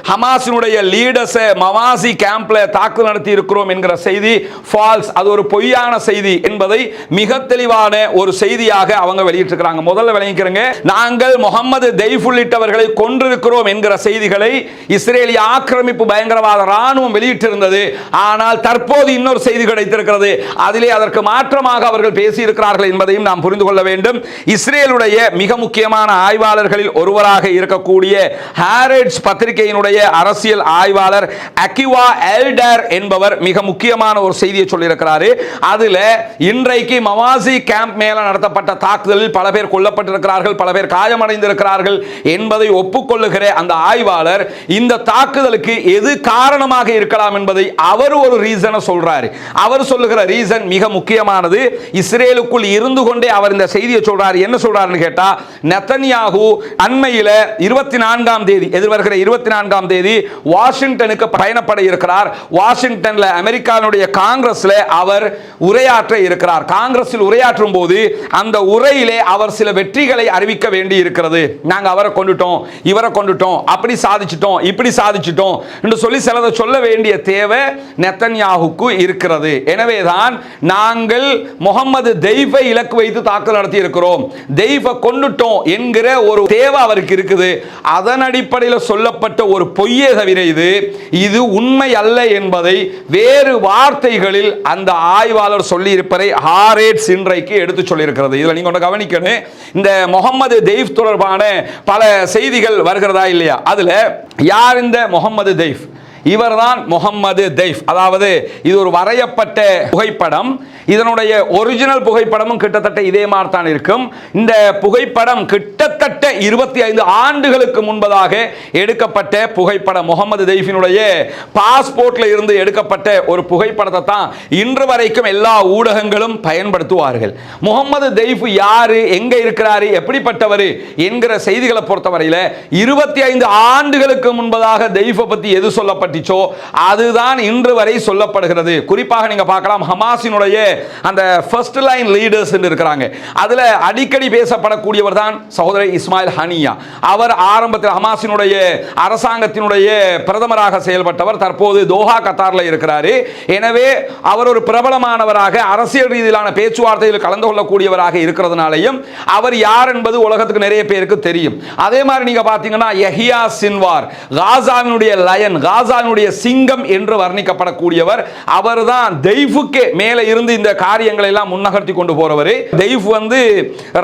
ஹமாஸினுடைய லீடர்ஸ் மவாசி கேம்ப்ல தாக்குதல் நடத்தி இருக்கிறோம் என்கிற செய்தி ஃபால்ஸ், அது ஒரு பொய்யான செய்தி என்பதை மிக தெளிவான ஒரு செய்தியாக அவங்க வெளியிட்டிருக்கிறாங்க. முதல்ல விளங்கிக்கிறங்க, நாங்கள் முகமது தெய்ஃப் உள்ளிட்டவர்களை கொன்றிருக்கிறோம் என்கிற செய்திகளை இஸ்ரேலிய ஆக்கிரமிப்பு பயங்கரவாத ராணுவம் வெளியிட்டிருந்தது. ஆனால் தற்போது இன்னொரு செய்தி கிடைத்திருக்கிறது, அதிலே அதற்கு மாற்றமாக அவர்கள் பேசியிருக்கிறார்கள் என்பதையும் நாம் புரிந்து கொள்ள வேண்டும். இஸ்ரேலுடைய மிக முக்கியமான ஆய்வாளர்களில் ஒருவராக இருக்கக்கூடிய ஹாரெட்ஸ் பத்திரிகையினுடைய அரசியல் ஆய்வாளர் அகிவா எல்டர் என்பவர் மிக முக்கியமான ஒரு செய்தியை சொல்லியிருக்கிறார். அதுல இன்றைக்கு மவாசி கேம்ப் மேல நடத்தப்பட்ட தாக்குதலில் பல பேர் கொல்லப்பட்டிருக்கிறார்கள், பல பேர் காயமடைந்திருக்கிறார்கள் என்பதை ஒப்புக்கொள்ளுகிற அந்த ஆய்வாளர் இந்த தாக்குதலுக்கு எது காரணமாக இருக்கலாம் என்பதை அவர் ஒரு ரீசனை சொல்றாரு. அவர் சொல்லுகிற ரீசன் மிக முக்கியமானது. இஸ்ரேலுக்குள் இருந்து கொண்டே அவர் இந்த செய்தியை சொல்றாரு. என்ன சொல்றாருன்னு கேட்டா, நெத்தன்யாகு அண்மையில் 24ஆம் தேதி, எதிர்வருகிற 24ஆம் தேதி வாஷிங்டனுக்கு பயணப்பட இருக்கிறார். வாஷிங்டன்ல அமெரிக்காவுடைய காங்கிரஸ்ல அவர் உரையாற்ற இருக்கிறார். காங்கிரஸில் உரையாற்றும் போது அந்த உரையிலே அவர் சில வெற்றிகளை அறிவிக்க வேண்டி இருக்கிறது. நாங்க அவரை கொண்டுட்டோம், இவரை கொண்டுட்டோம், அப்படி சாதிச்சிட்டோம், இப்படி சாதிச்சிட்டோம் என்று சொல்லி சிலதை சொல்ல வேண்டிய தேவை நெத்தன்யாகுக்கு இருக்கிறது. எனவேதான் நாங்கள் முகமது தெய்ஃபை இலக்கு வைத்து தாக்குதல் நடத்தி இருக்கிறோம், தெய்ஃபை கொண்டுட்டோம் என்கிற ஒரு தேவை அவருக்கு இருக்குது. அதன் அடிப்படையில் சொல்லப்பட்ட ஒரு பொய்யே தவிர இது உண்மை அல்ல என்பதை வேறு வார்த்தைகளில் அந்த ஆய்வாளர் சொல்லி இருப்பதை ஹாரெட்ஸ் இன்றைக்கு எடுத்து சொல்லி இருக்கிறது. இதுல நீங்க கவனிக்கணும், இந்த முகமது தெய்ஃப் தொடர்பான பல செய்திகள் வருகிறதா இல்லையா? அதுல யார் இந்த முகமது தெய்ஃப்? இவர்தான் முகமது தெய்ஃப். அதாவது இது ஒரு வரையப்பட்ட புகைப்படம். இதனுடைய ஒரிஜினல் புகைப்படமும் கிட்டத்தட்ட இதே மாதிரி தான் இருக்கும். இந்த புகைப்படம் கிட்டத்தட்ட 25 ஆண்டுகளுக்கு முன்பதாக எடுக்கப்பட்ட புகைப்படம். முகமது தெய்ஃபினுடைய பாஸ்போர்ட்ல இருந்து எடுக்கப்பட்ட ஒரு புகைப்படத்தை தான் இன்று வரைக்கும் எல்லா ஊடகங்களும் பயன்படுத்துவார்கள். முகமது தெய்ஃப் யாரு, எங்க இருக்கிறாரு, எப்படிப்பட்டவர் என்கிற செய்திகளை பொறுத்தவரையில் 25 ஆண்டுகளுக்கு முன்பதாக தெய்ஃபை பற்றி எது சொல்லப்பட்ட அதுதான் இன்று வரை சொல்லப்படுகிறது. குறிப்பாக நீங்க பார்க்கலாம், ஹமாஸினுடைய அந்த ஃபர்ஸ்ட் லைன் லீடர்ஸ் இருக்கிறாங்க. அதுல அடிக்கடி பேசப்படக்கூடியவர் தான் சகோதரர் இஸ்மாயில் ஹனியா. அவர் ஆரம்பத்தில் ஹமாஸினுடைய அரசாங்கத்தினுடைய பிரதமராக செயல்பட்டவர். தற்போது தோஹா கத்தார்ல இருக்கிறார். எனவே அவர் ஒரு பிரபலமானவராக, அரசியல் ரீதியிலான பேச்சுவார்த்தையில் கலந்து கொள்ளக்கூடியவராக இருக்கிறதுனாலையும் அவர் யார் என்பது உலகத்துக்கு நிறைய பேருக்கு தெரியும். அதே மாதிரி நீங்க பாத்தீங்கன்னா யஹியா சின்வார், காசாவினுடைய லயன், காசா சிங்கம் என்று வர்ணிக்கப்படக்கூடியவர். அவர்தான் தெய்ஃபுக்கு மேலே இருந்து இந்த இந்த காரியங்களை எல்லாம் முன்னகர்த்தி கொண்டு போறவர். தெய்ஃப் வந்து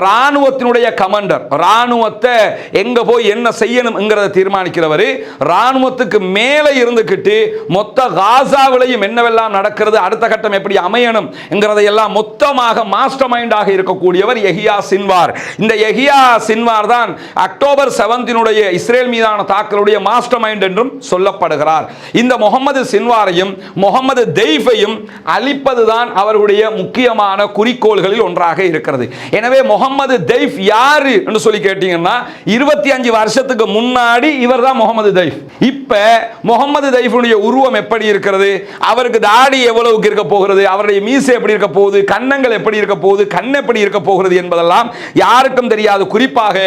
ராணுவத்தினுடைய கமாண்டர், ராணுவத்தை எங்க போய் என்ன செய்யணும்ங்கிறத தீர்மானிக்கிறவர். ராணுவத்துக்கு மேலே இருந்துகிட்டு மொத்த காசாவிலையும் என்னவெல்லாம் நடக்கிறது, அடுத்த கட்டம் எப்படி அமையணும் என்கிறதை எல்லாம் மொத்தமாக மாஸ்டர் மைண்டாக இருக்கக்கூடியவர் யஹியா சின்வார். இந்த யஹியா சின்வார் தான் அக்டோபர் 7 இஸ்ரேல் மீதான தாக்குதலுடைய மாஸ்டர் மைண்ட் என்றும் சொல்லப்படுகிறார். இந்த முகமது சின்வாரையும் முகமது தெய்ஃபையும் அழிப்பதுதான் அவர்களுடைய முக்கியமான குறிக்கோள்களில் ஒன்றாக இருக்கிறது. எனவே முகமது தெய்ஃப் யாரு என்று சொல்லி கேட்டீங்கன்னா 25 வருஷத்துக்கு முன்னாடி இவர் தான் முகமது தெய்ஃப். இப்ப முகமது தெய்ஃபுடைய உருவம் எப்படி இருக்கிறது, அவருக்கு தாடி எவ்வளவுக்கு இருக்க போகிறது, அவருடைய மீசை எப்படி இருக்க போகுது, கன்னங்கள் எப்படி இருக்க போகுது, கண் எப்படி இருக்க போகிறது என்பதெல்லாம் யாருக்கும் தெரியாது. குறிப்பாக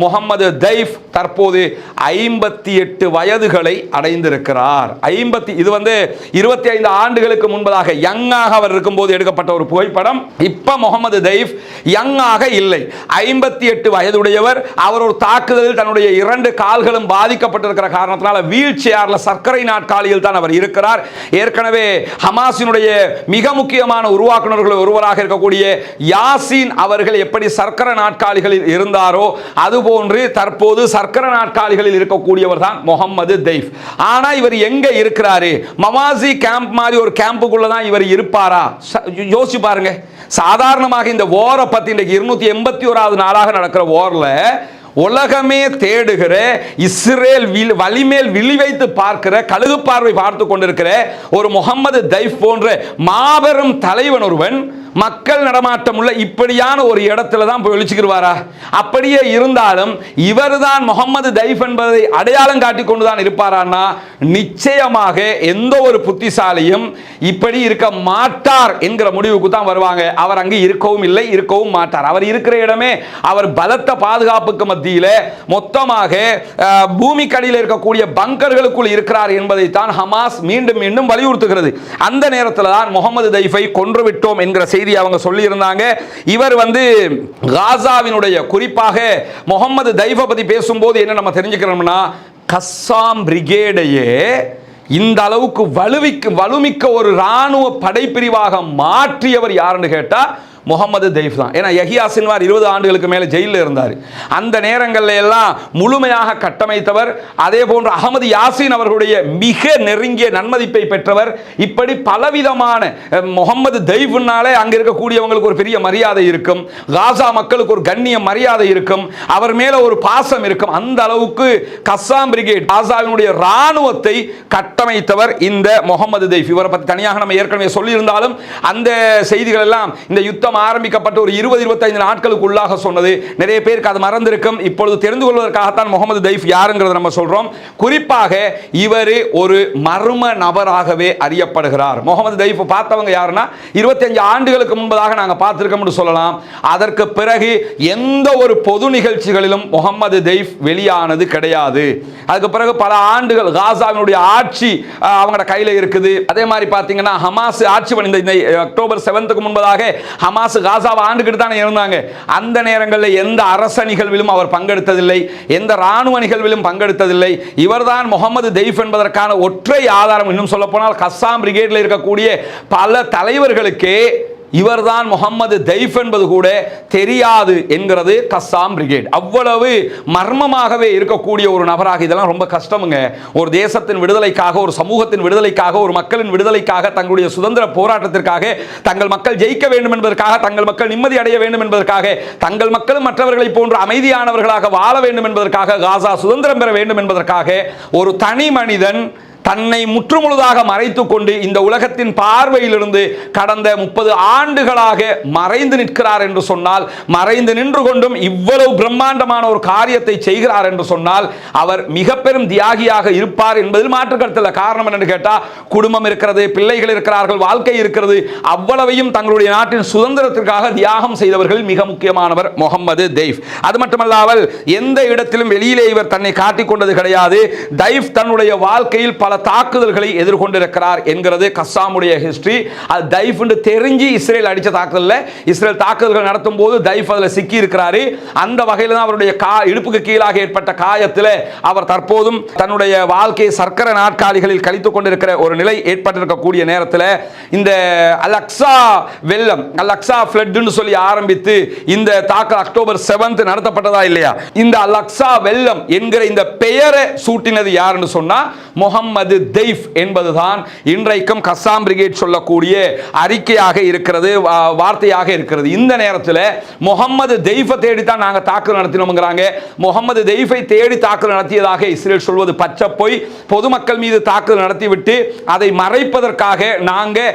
முகமது தெய்ஃப் தற்போது 58 வயதுகளை அடைந்திருக்கிறார். இது வந்து 25 ஆண்டுகளுக்கு முன்பதாக யங்காக அவர் இருக்கும்போது எடுக்கப்பட்ட ஒரு புகைப்படம். இப்ப முகமது தெய்ஃப் யங்காக இல்லை, 58 வயதுடையவர். அவர் ஒரு தாக்குதலில் தன்னுடைய 2 கால்களும் பாதிக்கப்பட்டிருக்கிற காரணத்தினால வீல் சேர்ல சர்க்கரை நாற்காலியில் தான் அவர் இருக்கிறார். ஏற்கனவே ஹமாஸினுடைய மிக முக்கியமான உருவாக்குநர்கள் ஒருவராக இருக்கக்கூடிய யாசின் அவர்கள் எப்படி சர்க்கரை நாற்காலிகளில் இருந்தாரோ அதுபோன்று தற்போது சர்க்கரை நாற்காலிகளில் இருக்கக்கூடியவர் தான் முகமது தெய்ஃப். ஆனா இவர் எங்க இருக்கிறாரு, மவாசி கேம்ப் மாதிரி ஒரு கேம்புக்குள்ள தான் இவர் இருப்பாரா? யோசிச்சு பாருங்க. சாதாரணமாக இந்த வாரை பத்தி இன்றைக்கு 281வது நாளாக நடக்கிற வார்ல உலகமே தேடுகிற, இஸ்ரேல் வலிமேல் விழி வைத்து பார்க்கிற, கழுகு பார்வை பார்த்து கொண்டிருக்கிற ஒரு முகமது தெய்ஃப் போன்ற மாபெரும் தலைவன் ஒருவன் மக்கள் நடமாட்டம் உள்ள இப்படியான ஒரு இடத்துல தான் போய் ஒளிச்சுக்கிடுவாரா? அப்படியே இருந்தாலும் இவர்தான் முகமது தெய்ஃப் என்பதை அடையாளம் காட்டிக் கொண்டுதான் இருப்பாரான்னா நிச்சயமாக எந்த ஒரு புத்திசாலியும் இப்படி இருக்க மாட்டார் என்கிற முடிவுக்கு தான் வருவாங்க. அவர் அங்கு இருக்கவும் இல்லை, இருக்கவும் மாட்டார். அவர் இருக்கிற இடமே அவர் பலத்த பாதுகாப்புக்கு மத்தியில மொத்தமாக பூமிக்கடியில் இருக்கக்கூடிய பங்கர்களுக்குள் இருக்கிறார் என்பதை தான் ஹமாஸ் மீண்டும் மீண்டும் வலியுறுத்துகிறது. அந்த நேரத்தில் தான் முகமது தெய்ஃபை கொன்று விட்டோம் என்கிற செய்தி அவங்க சொல்லி இருந்தாங்க. இவர் வந்து காசாவினுடைய, குறிப்பாக முகமது தெய்ஃபை பத்தி பேசும்போது என்ன நம்ம தெரிஞ்சுக்கிறோம்னா, கஸ்ஸாம் பிரிகேடையே இந்த அளவுக்கு வலுமிக்க ஒரு ராணுவ படைப்பிரிவாக மாற்றியவர் யாருன்னு கேட்டா முகமது தெய்ஃப் தான். ஏன்னா யஹியா சின்வார் 20 ஆண்டுகளுக்கு மேலே ஜெயிலில் இருந்தார். அந்த நேரங்களில் எல்லாம் முழுமையாக கட்டமைத்தவர். அதே போன்று அகமது யாசின் அவர்களுடைய மிக நெருங்கிய நன்மதிப்பை பெற்றவர். இப்படி பலவிதமான முகமது தெய்ஃப்னாலே அங்கே இருக்கக்கூடியவங்களுக்கு ஒரு பெரிய மரியாதை இருக்கும், காசா மக்களுக்கு ஒரு கண்ணிய மரியாதை இருக்கும், அவர் மேல ஒரு பாசம் இருக்கும். அந்த அளவுக்கு கஸ்ஸாம் பிரிகேட் காசாவினுடைய ராணுவத்தை கட்டமைத்தவர் இந்த முகமது தெய்ஃப். இவரை பற்றி தனியாக நம்ம ஏற்கனவே சொல்லியிருந்தாலும் அந்த செய்திகள் எல்லாம் இந்த யுத்தம் ஆரம்பிக்கப்பட்ட ஒரு 20-25 நாட்களுக்கு உள்ளாக சொன்னது. நிறைய பேருக்கு அது மறந்திருக்கும். இப்பொழுது தெரிந்து கொள்வதற்காகத்தான் முகமது தெய்ஃப் யாருங்கிறத நம்ம சொல்றோம். குறிப்பாக இவர் ஒரு மர்ம நபராகவே அறியப்படுகிறார். முகமது தெய்ஃப் பார்த்தவங்க யாருன்னா 25 ஆண்டுகளுக்கு முன்பதாக நாங்க பார்த்திருக்கோம்னு சொல்லலாம். அதற்கு பிறகு எந்த ஒரு பொது நிகழ்ச்சிகளிலும் முகமது தெய்ஃப் வெளியானது கிடையாது. அதுக்கு பிறகு பல ஆண்டுகள் காசாவினுடைய ஆட்சி அவங்களோட கையில் இருக்குது. அதே மாதிரி பார்த்தீங்கன்னா ஹமாஸ் ஆட்சி பண்ணி இந்த அக்டோபர் 7க்கு முன்பதாக ஹமாஸ் காசாவை ஆண்டுகிட்டு தானே இருந்தாங்க. அந்த நேரங்களில் எந்த அரச நிகழ்விலும் அவர் பங்கெடுத்ததில்லை, எந்த ராணுவ நிகழ்விலும் பங்கெடுத்ததில்லை. இவர்தான் முகமது தெய்ஃப் என்பதற்கான ஒற்றை ஆதாரம். இன்னும் சொல்ல போனால் கஸ்ஸாம் பிரிகேடில் இருக்கக்கூடிய பல தலைவர்களுக்கு இவர்தான் முகமது தெய்ஃப் என்பது கூட தெரியாது என்கிறது கஸ்ஸாம் பிரிகேட். அவ்வளவு மர்மமாகவே இருக்கக்கூடிய ஒரு நபராக. இதெல்லாம் ரொம்ப கஷ்டமுங்க. ஒரு தேசத்தின் விடுதலைக்காக, ஒரு சமூகத்தின் விடுதலைக்காக, ஒரு மக்களின் விடுதலைக்காக, தங்களுடைய சுதந்திர போராட்டத்திற்காக, தங்கள் மக்கள் ஜெயிக்க வேண்டும் என்பதற்காக, தங்கள் மக்கள் நிம்மதி அடைய வேண்டும் என்பதற்காக, தங்கள் மக்களும் மற்றவர்களை போன்று அமைதியானவர்களாக வாழ வேண்டும் என்பதற்காக, காசா சுதந்திரம் பெற வேண்டும் என்பதற்காக ஒரு தனி மனிதன் தன்னை முற்றுமுழுதாக மறைத்துக் கொண்டு இந்த உலகத்தின் பார்வையிலிருந்து கடந்த 30 ஆண்டுகளாக மறைந்து நிற்கிறார் என்று சொன்னால், மறைந்து நின்று கொண்டும் இவ்வளவு பிரம்மாண்டமான ஒரு காரியத்தை செய்கிறார் என்று சொன்னால் அவர் மிக பெரும் தியாகியாக இருப்பார் என்பதில் மாற்று கருத்தில். காரணம் என்னன்னு கேட்டா, குடும்பம் இருக்கிறது, பிள்ளைகள் இருக்கிறார்கள், வாழ்க்கை இருக்கிறது. அவ்வளவையும் தங்களுடைய நாட்டின் சுதந்திரத்திற்காக தியாகம் செய்தவர்கள் மிக முக்கியமானவர் முகமது தெய்ஃப். அது மட்டுமல்லாமல் எந்த இடத்திலும் வெளியிலே இவர் தன்னை காட்டிக் கொண்டது கிடையாது. தெய்ஃப் தன்னுடைய வாழ்க்கையில் பல தாக்குதல்களை எதிர்கொண்டிருக்கிறார் என்கிறது கஸ்ஸாமுடைய ஹிஸ்டரி. அது தைஃப் என்று தெரிஞ்சு இஸ்ரேல் அடித்த தாக்குதல்ல, இஸ்ரேல் தாக்குதல்கள் நடத்தும் போது தைஃப் அதில் சிக்கி இருக்கிறாரு. அந்த வகையில் தான் அவருடைய இடுப்புக்கு கீழாக ஏற்பட்ட காயத்தில் அவர் தற்போதும் தன்னுடைய வாழ்க்கையை சர்க்கரை நாற்காலிகளில் கழித்துக் கொண்டிருக்கிற ஒரு நிலை ஏற்பட்டிருக்கக்கூடிய நேரத்தில் இந்த அல்-அக்ஸா வெள்ளம், அல்-அக்ஸா ஃப்ளட்னு சொல்லி ஆரம்பித்து இந்த தாக்குதல் அக்டோபர் 7 நடத்தப்பட்டதா இல்லையா? இந்த அல்-அக்ஸா வெள்ளம் என்கிற இந்த பெயரை சூட்டினது யாருன்னு சொன்னா முஹம்மது தெய்ஃப் என்பதுதான் இன்றைக்கும் கஸ்ஸாம் பிரிகேட் சொல்லக்கூடிய அறிக்கையாக இருக்கிறது, வார்த்தையாக இருக்கிறது. இந்த நேரத்தில் முஹம்மது தெய்ஃபை தேடி தான் நாங்கள் தாக்குதல் நடத்தினோம்ங்கிறாங்க. முஹம்மது தெய்ஃபை தேடி தாக்குதல் நடத்தியதாக இஸ்ரேல் சொல்வது பச்சை பொய். பொதுமக்கள் மீது தாக்குதல் நடத்திவிட்டு அதை மறைப்பதற்காக நாங்கள்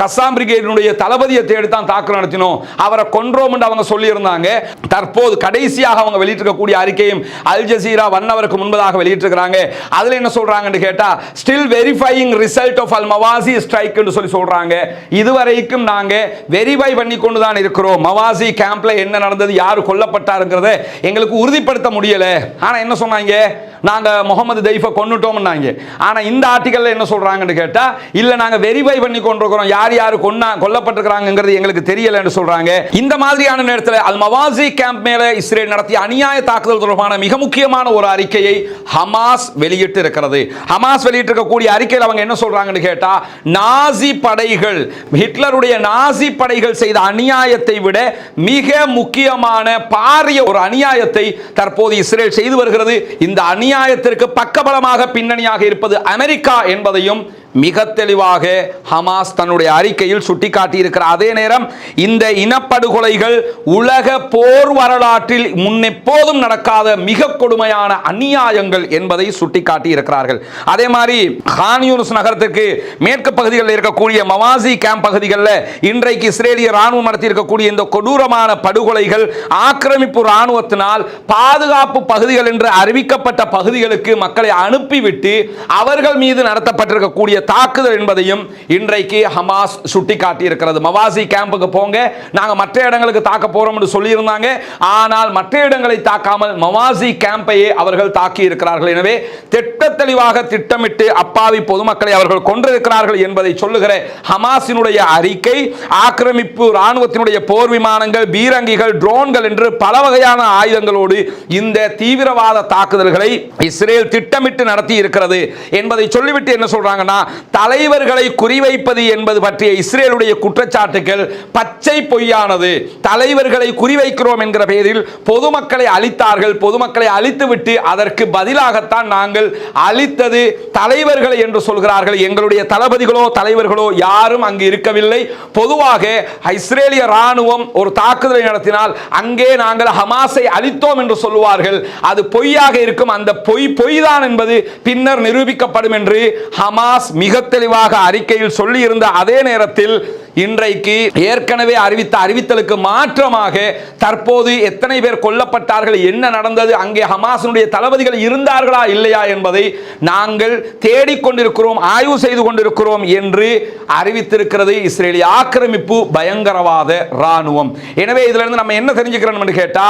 கஸ்ஸாம் பிரிகேடினுடைய தளபதியை தேடி தான் தாக்குதல் நடத்தினோம், அவரை கொன்றோம் என்று அவங்க சொல்லியிருந்தாங்க. தற்போது கடைசியாக அவங்க வெளியிட்டிருக்கக்கூடிய அறிக்கையும் அல் ஜசீரா 1 ஹவருக்கு முன்பதாக வெளியிட்டிருக்கிறாங்க. அதுல என்ன சொல்றாங்கன்னு கேட்டா, still verifying result of Al Mawasi strike என்று சொல்லி சொல்றாங்க. இதுவரைக்கும் நாங்க வெரிஃபை பண்ணி கொண்டு தான் இருக்கிறோம். மவாசி கேம்ப்ல என்ன நடந்தது, யாரு கொல்லப்பட்டாருங்கிறத எங்களுக்கு உறுதிப்படுத்த முடியல. ஆனா என்ன சொன்னாங்க, நாங்க முகமது தெய்ஃபை கொன்னுட்டோம்னாங்க. ஆனா இந்த ஆர்டிகல்ல என்ன சொல்றாங்கன்னு கேட்டா, இல்ல நாங்க வெரிஃபை பண்ணி கொண்டிருக்கிறோம், யார் யாரு கொல்லப்பட்டிருக்கிறாங்கிறது எங்களுக்கு தெரியல என்று சொல்றாங்க. இந்த மாதிரியான நேரத்தில் அல் மவாசி கேம்ப் மேல இஸ்ரேல் நடத்திய அநியாய தாக்குதல் தொடர்பான மிக முக்கியமான ஒரு அறிக்கையை ஹமாஸ் வெளியிட்டு இருக்கிறது. ஹமாஸ் வெளியிட்டிருக்கக்கூடிய அறிக்கையில் அவங்க என்ன சொல்றாங்கன்னு கேட்டா, நாசி படைகள், ஹிட்லருடைய நாசி படைகள் செய்த அநியாயத்தை விட மிக முக்கியமான பாரிய ஒரு அநியாயத்தை தற்போது இஸ்ரேல் செய்து வருகிறது. இந்த அநியாயத்திற்கு பக்கபலமாக பின்னணியாக இருப்பது அமெரிக்கா என்பதையும் மிக தெளிவாக ஹமாஸ் தன்னுடைய அறிக்கையில் சுட்டிக்காட்டி இருக்கிறார். அதே நேரம் இந்த இனப்படுகொலைகள் உலக போர் வரலாற்றில் முன்னெப்போதும் நடக்காத மிக கொடுமையான அநியாயங்கள் என்பதை சுட்டிக்காட்டி இருக்கிறார்கள். அதே மாதிரி கான் யூனிஸ் நகரத்திற்கு மேற்கு பகுதிகளில் இருக்கக்கூடிய மவாசி கேம்ப் பகுதிகளில் இன்றைக்கு இஸ்ரேலிய ராணுவம் நடத்தி இருக்கக்கூடிய இந்த கொடூரமான படுகொலைகள் ஆக்கிரமிப்பு ராணுவத்தினால் பாதுகாப்பு பகுதிகள் என்று அறிவிக்கப்பட்ட பகுதிகளுக்கு மக்களை அனுப்பிவிட்டு அவர்கள் மீது நடத்தப்பட்டிருக்கக்கூடிய தாக்குதல் என்பதையும் இன்றைக்கு ஹமாஸ் சுட்டிக்காட்டி இருக்கிறது. மவாசி கேம்புக்கு போங்க, நாங்க மற்ற இடங்களுக்கு தாக்க போறோம் என்று சொல்லி இருந்தாங்க. ஆனால் மற்ற இடங்களை தாக்காமல் மவாசி கேம்பையே அவர்கள் தாக்கி இருக்கிறார்கள். எனவே தெளிவாக திட்டமிட்டு அப்பாவி பொதுமக்களை அவர்கள் கொன்றிருக்கிறார்கள் என்பதை சொல்லுகிற ஹமாஸினுடைய அறிக்கை ஆக்கிரமிப்பு ராணுவத்தினுடைய போர் விமானங்கள், பீரங்கிகள், ட்ரோன்கள் என்று பல வகையான ஆயுதங்களோடு இந்த தீவிரவாத தாக்குதல்களை இஸ்ரேல் திட்டமிட்டு நடத்தி இருக்கிறது என்பதை சொல்லிவிட்டு என்ன சொல்றாங்கன்னா, தலைவர்களை குறிவைப்பது என்பது பற்றிய இஸ்ரேலுடைய குற்றச்சாட்டுகள் பச்சை பொய்யானது. தலைவர்களை குறிவைக்கிறோம் என்கிற பெயரில் பொதுமக்களை அழித்தார்கள். பொதுமக்களை அழித்துவிட்டு அதற்கு பதிலாகத்தான் நாங்கள் அழித்தது தலைவர்களை என்று சொல்கிறார்கள். எங்களுடைய தளபதிகளோ தலைவர்களோ யாரும் அங்கு இருக்கவில்லை. பொதுவாக இஸ்ரேலிய ராணுவம் ஒரு தாக்குதலை நடத்தினால் அங்கே நாங்கள் ஹமாஸை அழித்தோம் என்று சொல்லுவார்கள். அது பொய்யாக இருக்கும். அந்த பொய் தான் என்பது பின்னர் நிரூபிக்கப்படும் என்று ஹமாஸ் மிக தெளிவாக அறிக்கையில் சொல்லி இருந்த அதே நேரத்தில் இன்றைக்கு ஏற்கனவே அறிவித்த அறிவித்தலுக்கு மாற்றமாக தற்போது எத்தனை பேர் கொல்லப்பட்டார்கள், என்ன நடந்தது, அங்கே ஹமாஸினுடைய தளபதிகள் இருந்தார்களா இல்லையா என்பதை நாங்கள் தேடிக்கொண்டிருக்கிறோம், ஆய்வு செய்து கொண்டிருக்கிறோம் என்று அறிவித்திருக்கிறது இஸ்ரேலிய ஆக்கிரமிப்பு பயங்கரவாத ராணுவம். எனவே இதிலிருந்து நம்ம என்ன தெரிஞ்சுக்கிறோம் என்று கேட்டா,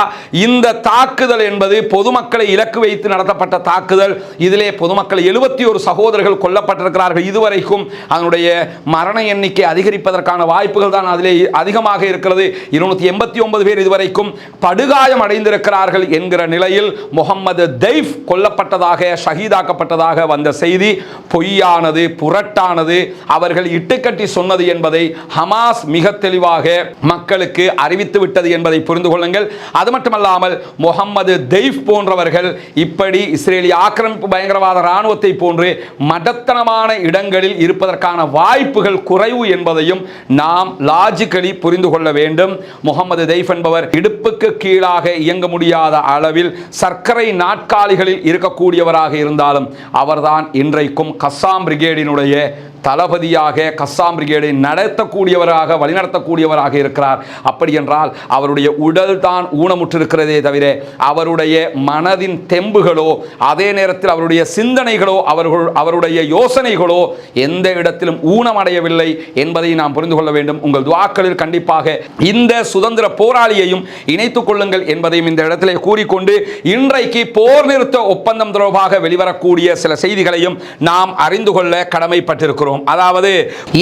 இந்த தாக்குதல் என்பது பொதுமக்களை இலக்கு வைத்து நடத்தப்பட்ட தாக்குதல். இதிலே பொதுமக்கள் 71 சகோதரர்கள் கொல்லப்பட்டிருக்கிறார்கள். இதுவரைக்கும் அதனுடைய மரண எண்ணிக்கை அதிகரிப்பதற்கு வாய்ப்புகள் தான் அதிலே அதிகமாக இருக்கிறது. 289 பேர் இதுவரைக்கும் படுகாயம் அடைந்திருக்கிறார்கள் என்கிற நிலையில் முகமது தெய்ஃப் கொல்லப்பட்டதாக, ஷஹீதாக்கப்பட்டதாக வந்த செய்தி பொய்யானது, புரட்டானது, அவர்கள் இட்டுக்கட்டி சொன்னது என்பதை ஹமாஸ் மிக தெளிவாக மக்களுக்கு அறிவித்து விட்டது என்பதை புரிந்து கொள்ளுங்கள். அது மட்டுமல்லாமல் முகமது தெய்ஃப் போன்றவர்கள் இப்படி இஸ்ரேலிய ஆக்கிரமிப்பு பயங்கரவாத ராணுவத்தை போன்று மடத்தனமான இடங்களில் இருப்பதற்கான வாய்ப்புகள் குறைவு என்பதையும் நாம் லாஜிக்கலி புரிந்து கொள்ள வேண்டும். முகமது தெய்ஃப் என்பவர் இடுப்புக்கு கீழாக இயங்க முடியாத அளவில் சர்க்கரை நாட்காலிகளில் இருக்கக்கூடியவராக இருந்தாலும் அவர்தான் இன்றைக்கும் கஸ்ஸாம் பிரிகேடினுடைய தளபதியாக கஸ்ஸாம் பிரிகேடை நடத்தக்கூடியவராக வழிநடத்தக்கூடியவராக இருக்கிறார். அப்படி என்றால் அவருடைய உடல் தான் ஊனமுற்றிருக்கிறதே தவிர அவருடைய மனதின் தெம்புகளோ அதே நேரத்தில் அவருடைய சிந்தனைகளோ அவருடைய யோசனைகளோ எந்த இடத்திலும் ஊனமடையவில்லை என்பதை நாம் புரிந்து கொள்ள வேண்டும். உங்கள் துஆக்களில் கண்டிப்பாக இந்த சுதந்திர போராளியையும் இணைத்துக் கொள்ளுங்கள் என்பதையும் இந்த இடத்திலே கூறிக்கொண்டு இன்றைக்கு போர் நிறுத்த ஒப்பந்தம் தொடர்பாக வெளிவரக்கூடிய சில செய்திகளையும் நாம் அறிந்து கொள்ள கடமைப்பட்டிருக்கிறோம். அதாவது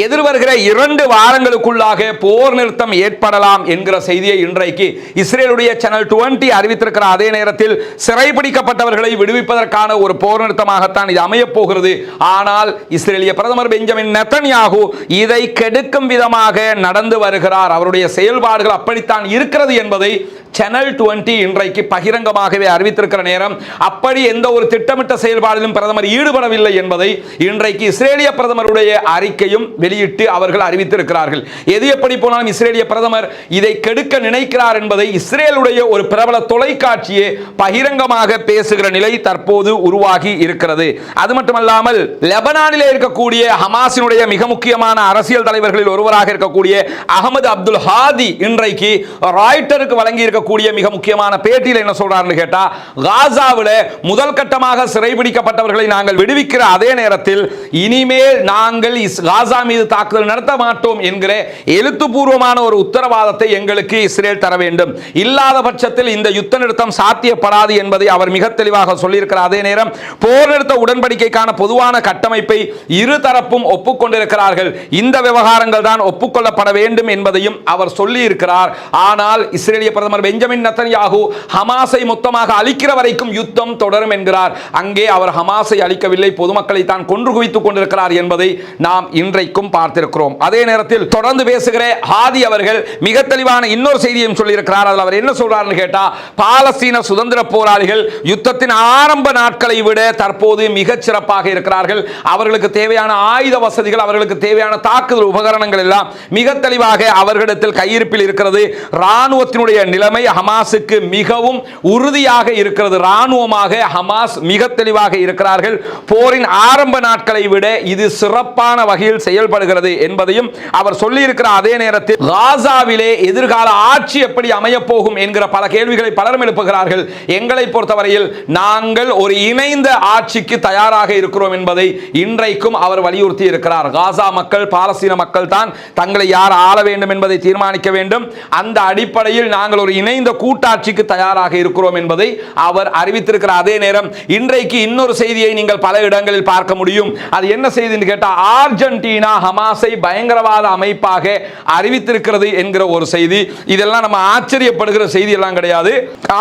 எதிர்வருகிற 2 வாரங்களுக்குள்ளாக போர் நிறுத்தம் ஏற்படலாம் என்கிற செய்தியை இன்றைக்கு இஸ்ரேலுடைய சேனல் 20 அறிவித்திருக்கிற அதே நேரத்தில் சிறைபிடிக்கப்பட்டவர்களை விடுவிப்பதற்கான ஒரு போர் நிறுத்தமாகத்தான் இது அமையப் போகிறது. ஆனால் இஸ்ரேலிய பிரதமர் பெஞ்சமின் நெத்தன்யாகு இதை கெடுக்கும் விதமாக நடந்து வருகிறார். அவருடைய செயல்பாடுகள் அப்படித்தான் இருக்கிறது என்பதை சேனல் 20 இன்றைக்கு பகிரங்கமாகவே அறிவித்திருக்கிற நேரம் அப்படி எந்த ஒரு திட்டமிட்ட செயல்பாடிலும் பிரதமர் ஈடுபடவில்லை என்பதை இன்றைக்கு இஸ்ரேலிய பிரதமருடைய அறிக்கையும் வெளியிட்டு அவர்கள் அறிவித்திருக்கிறார்கள். எது எப்படி போனாலும் இஸ்ரேலிய பிரதமர் இதை கெடுக்க நினைக்கிறார் என்பதை இஸ்ரேலுடைய ஒரு பிரபல தொலைக்காட்சியே பகிரங்கமாக பேசுகிற நிலை தற்போது உருவாகி இருக்கிறது. அது மட்டுமல்லாமல் லெபனானிலே இருக்கக்கூடிய ஹமாஸினுடைய மிக முக்கியமான அரசியல் தலைவர்களில் ஒருவராக இருக்கக்கூடிய அகமது அப்துல் ஹாதி இன்றைக்கு ராய்ட்டருக்கு வழங்கி இருக்கக்கூடிய மிக முக்கியமான பேட்டியில் என்ன சொல்றாருன்னு கேட்டா, காசாவில் முதல் கட்டமாக சிறைபிடிக்கப்பட்டவர்களை நாங்கள் விடுவிக்கிற அதே நேரத்தில் இனிமேல் நாங்கள் காசா மீது தாக்குதல் நடத்த மாட்டோம் என்கிற எழுத்துப்பூர்வமான ஒரு உத்தரவாதத்தை எங்களுக்கு இஸ்ரேல் தர வேண்டும். இல்லாத பட்சத்தில் இந்த யுத்த நிறுத்தம் சாத்தியப்படாது என்பதை அவர் மிக தெளிவாக சொல்லியிருக்கிறார். அதே நேரம் போர் நிறுத்த உடன்படிக்கைக்கான பொதுவான கட்டமைப்பை இரு தரப்பும் ஒப்புக்கொண்டிருக்கிறார்கள். இந்த விவகாரங்கள் தான் ஒப்புக்கொள்ளப்பட வேண்டும் என்பதையும் அவர் சொல்லி இருக்கிறார். ஆனால் இஸ்ரேலிய பிரதமர் பெஞ்சமின் நெத்தன்யாகு ஹமாஸை மொத்தமாக அழிக்கிற வரைக்கும் யுத்தம் தொடரும் என்கிறார். அங்கே அவர் ஹமாஸை அழிக்கவில்லை, பொதுமக்களை தான் கொன்று குவித்துக் கொண்டிருக்கிறார் என்பதை நாம் இன்றைக்கும் பார்த்திருக்கிறோம். அதே நேரத்தில் தொடர்ந்து பேசுகிற ஹாதி அவர்கள் மிக தெளிவான இன்னொரு செய்தியையும் சொல்லியிருக்கிறார். அதில் அவர் என்ன சொல்றாருன்னு கேட்டா, பாலஸ்தீன சுதந்திர போராளிகள் யுத்தத்தின் ஆரம்ப நாட்களை விட தற்போது மிகச் சிறப்பாக இருக்கிறார்கள். அவர்களுக்கு தேவையான ஆயுத வசதிகள், அவர்களுக்கு தேவையான தாக்குதல் உபகரணங்கள் எல்லாம் மிக தெளிவாக அவர்களிடத்தில் கையிருப்பில் இருக்கிறது. ராணுவத்தினுடைய நிலைமை ஹமாஸுக்கு மிகவும் உறுதியாக இருக்கிறது. ராணுவமாக ஹமாஸ் மிக தெளிவாக இருக்கிறார்கள். போரின் ஆரம்ப நாட்களை விட இது சிறப்பான வகையில் செயல்படுகிறது என்பதையும் அவர் சொல்லி இருக்கிற அதே நேரத்தில் காசாவிலே எதிர்கால ஆட்சி எப்படி அமையப் போகும் என்கிற பல கேள்விகளை பலரும் எழுப்புகிறார்கள். எங்களை பொறுத்தவரையில் நாங்கள் ஒரு இணைந்த ஆட்சிக்கு தயாராக இருக்கிறோம் என்பதை இன்றைக்கும் அவர் வலியுறுத்தி இருக்கிறார். காசா மக்கள், பாலஸ்தீன மக்கள் தான் தங்களை யார் ஆள வேண்டும் என்பதை தீர்மானிக்க வேண்டும். அந்த அடிப்படையில் நாங்கள் ஒரு இணைந்த கூட்டாட்சிக்கு தயாராக இருக்கிறோம் என்பதை அவர் அறிவித்திருக்கிற அதே நேரம் இன்றைக்கு இன்னொரு செய்தியை நீங்கள் பல இடங்களில் பார்க்க முடியும். அது என்ன செய்தின்னு கேட்டா, அர்ஜென்டினா ஹமாஸை பயங்கரவாத அமைப்பாக அறிவித்திருக்கிறது என்கிற ஒரு செய்தி. இதெல்லாம் நம்ம ஆச்சரியப்படுகிற செய்தி எல்லாம் கிடையாது.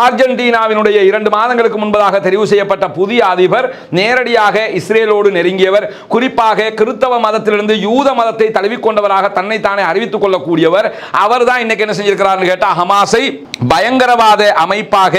அர்ஜென்டினாவினுடைய 2 மாதங்களுக்கு முன்பதாக தெரிவு செய்யப்பட்ட புதிய அதிபர் நேரடியாக இஸ்ரேலோடு நெருங்கியவர். குறிப்பாக கிறிஸ்தவ மதத்திலிருந்து யூத மதத்தை தழுவிக்கொண்டவராக தன்னைத்தானே அறிவித்துக் கொள்ளக்கூடியவர். அவர் தான் இன்னைக்கு என்ன செஞ்சிருக்கிறார் கேட்டா, ஹமாஸை பயங்கரவாத அமைப்பாக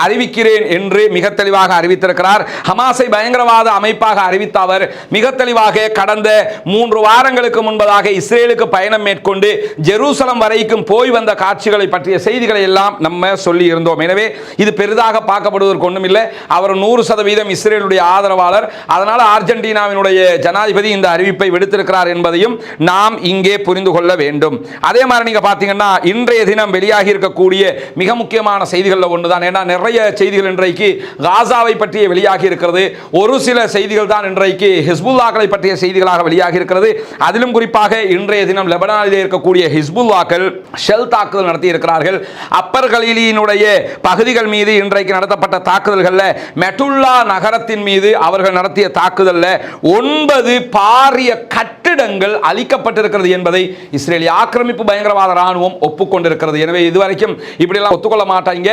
அறிவிக்கிறேன் என்று மிக தெளிவாக அறிவித்திருக்கிறார். ஹமாஸை பயங்கரவாத அமைப்பாக அறிவித்த அவர் மிக தெளிவாக கடந்த 3 வாரங்களுக்கு முன்பதாக இஸ்ரேலுக்கு பயணம் மேற்கொண்டு ஜெருசலம் வரைக்கும் போய் வந்த காட்சிகளை பற்றிய செய்திகளை எல்லாம் நம்ம சொல்லி இருந்தோம். எனவே இது பெரிதாக பார்க்கப்படுவதற்கு ஒன்றும் இல்லை. அவர் 100% இஸ்ரேலுடைய ஆதரவாளர். அதனால அர்ஜென்டினாவினுடைய ஜனாதிபதி இந்த அறிவிப்பை விடுத்திருக்கிறார் என்பதையும் நாம் இங்கே புரிந்து கொள்ள வேண்டும். அதே மாதிரி நீங்க பாத்தீங்கன்னா இன்றைய தினம் வெளியாகி இருக்கக்கூடிய மிக முக்கியமான செய்திகள் ஒன்றுதான். ஏன்னா நிறைய செய்திகள் இன்றைக்கு காசாவை பற்றிய வெளியாகி இருக்கிறது. ஒரு சில செய்திகள் தான் இன்றைக்கு ஹிஸ்புல்லாக்களை பற்றிய செய்திகளாக வெளியாகி இருக்கிறது. அதிலும் குறிப்பாக இன்றைய தினம் லெபனானிலே இருக்கக்கூடிய ஹிஸ்புல்லாக்கள் ஷெல் தாக்குதல் நடத்தி இருக்கிறார்கள். அப்பர் கலீலியினுடைய பகுதிகள் மீது இன்றைக்கு நடத்தப்பட்ட தாக்குதல்களில் மெட்டுல்லா நகரத்தின் மீது அவர்கள் நடத்திய தாக்குதலில் 9 பாரிய கட்டிடங்கள் அழிக்கப்பட்டிருக்கிறது என்பதை இஸ்ரேலிய ஆக்கிரமிப்பு பயங்கரவாத ராணுவம் ஒப்புக்கொண்டிருக்கிறது. எனவே இதுவரைக்கும் இப்படியெல்லாம் ஒத்துக்கொள்ள மாட்டாங்க.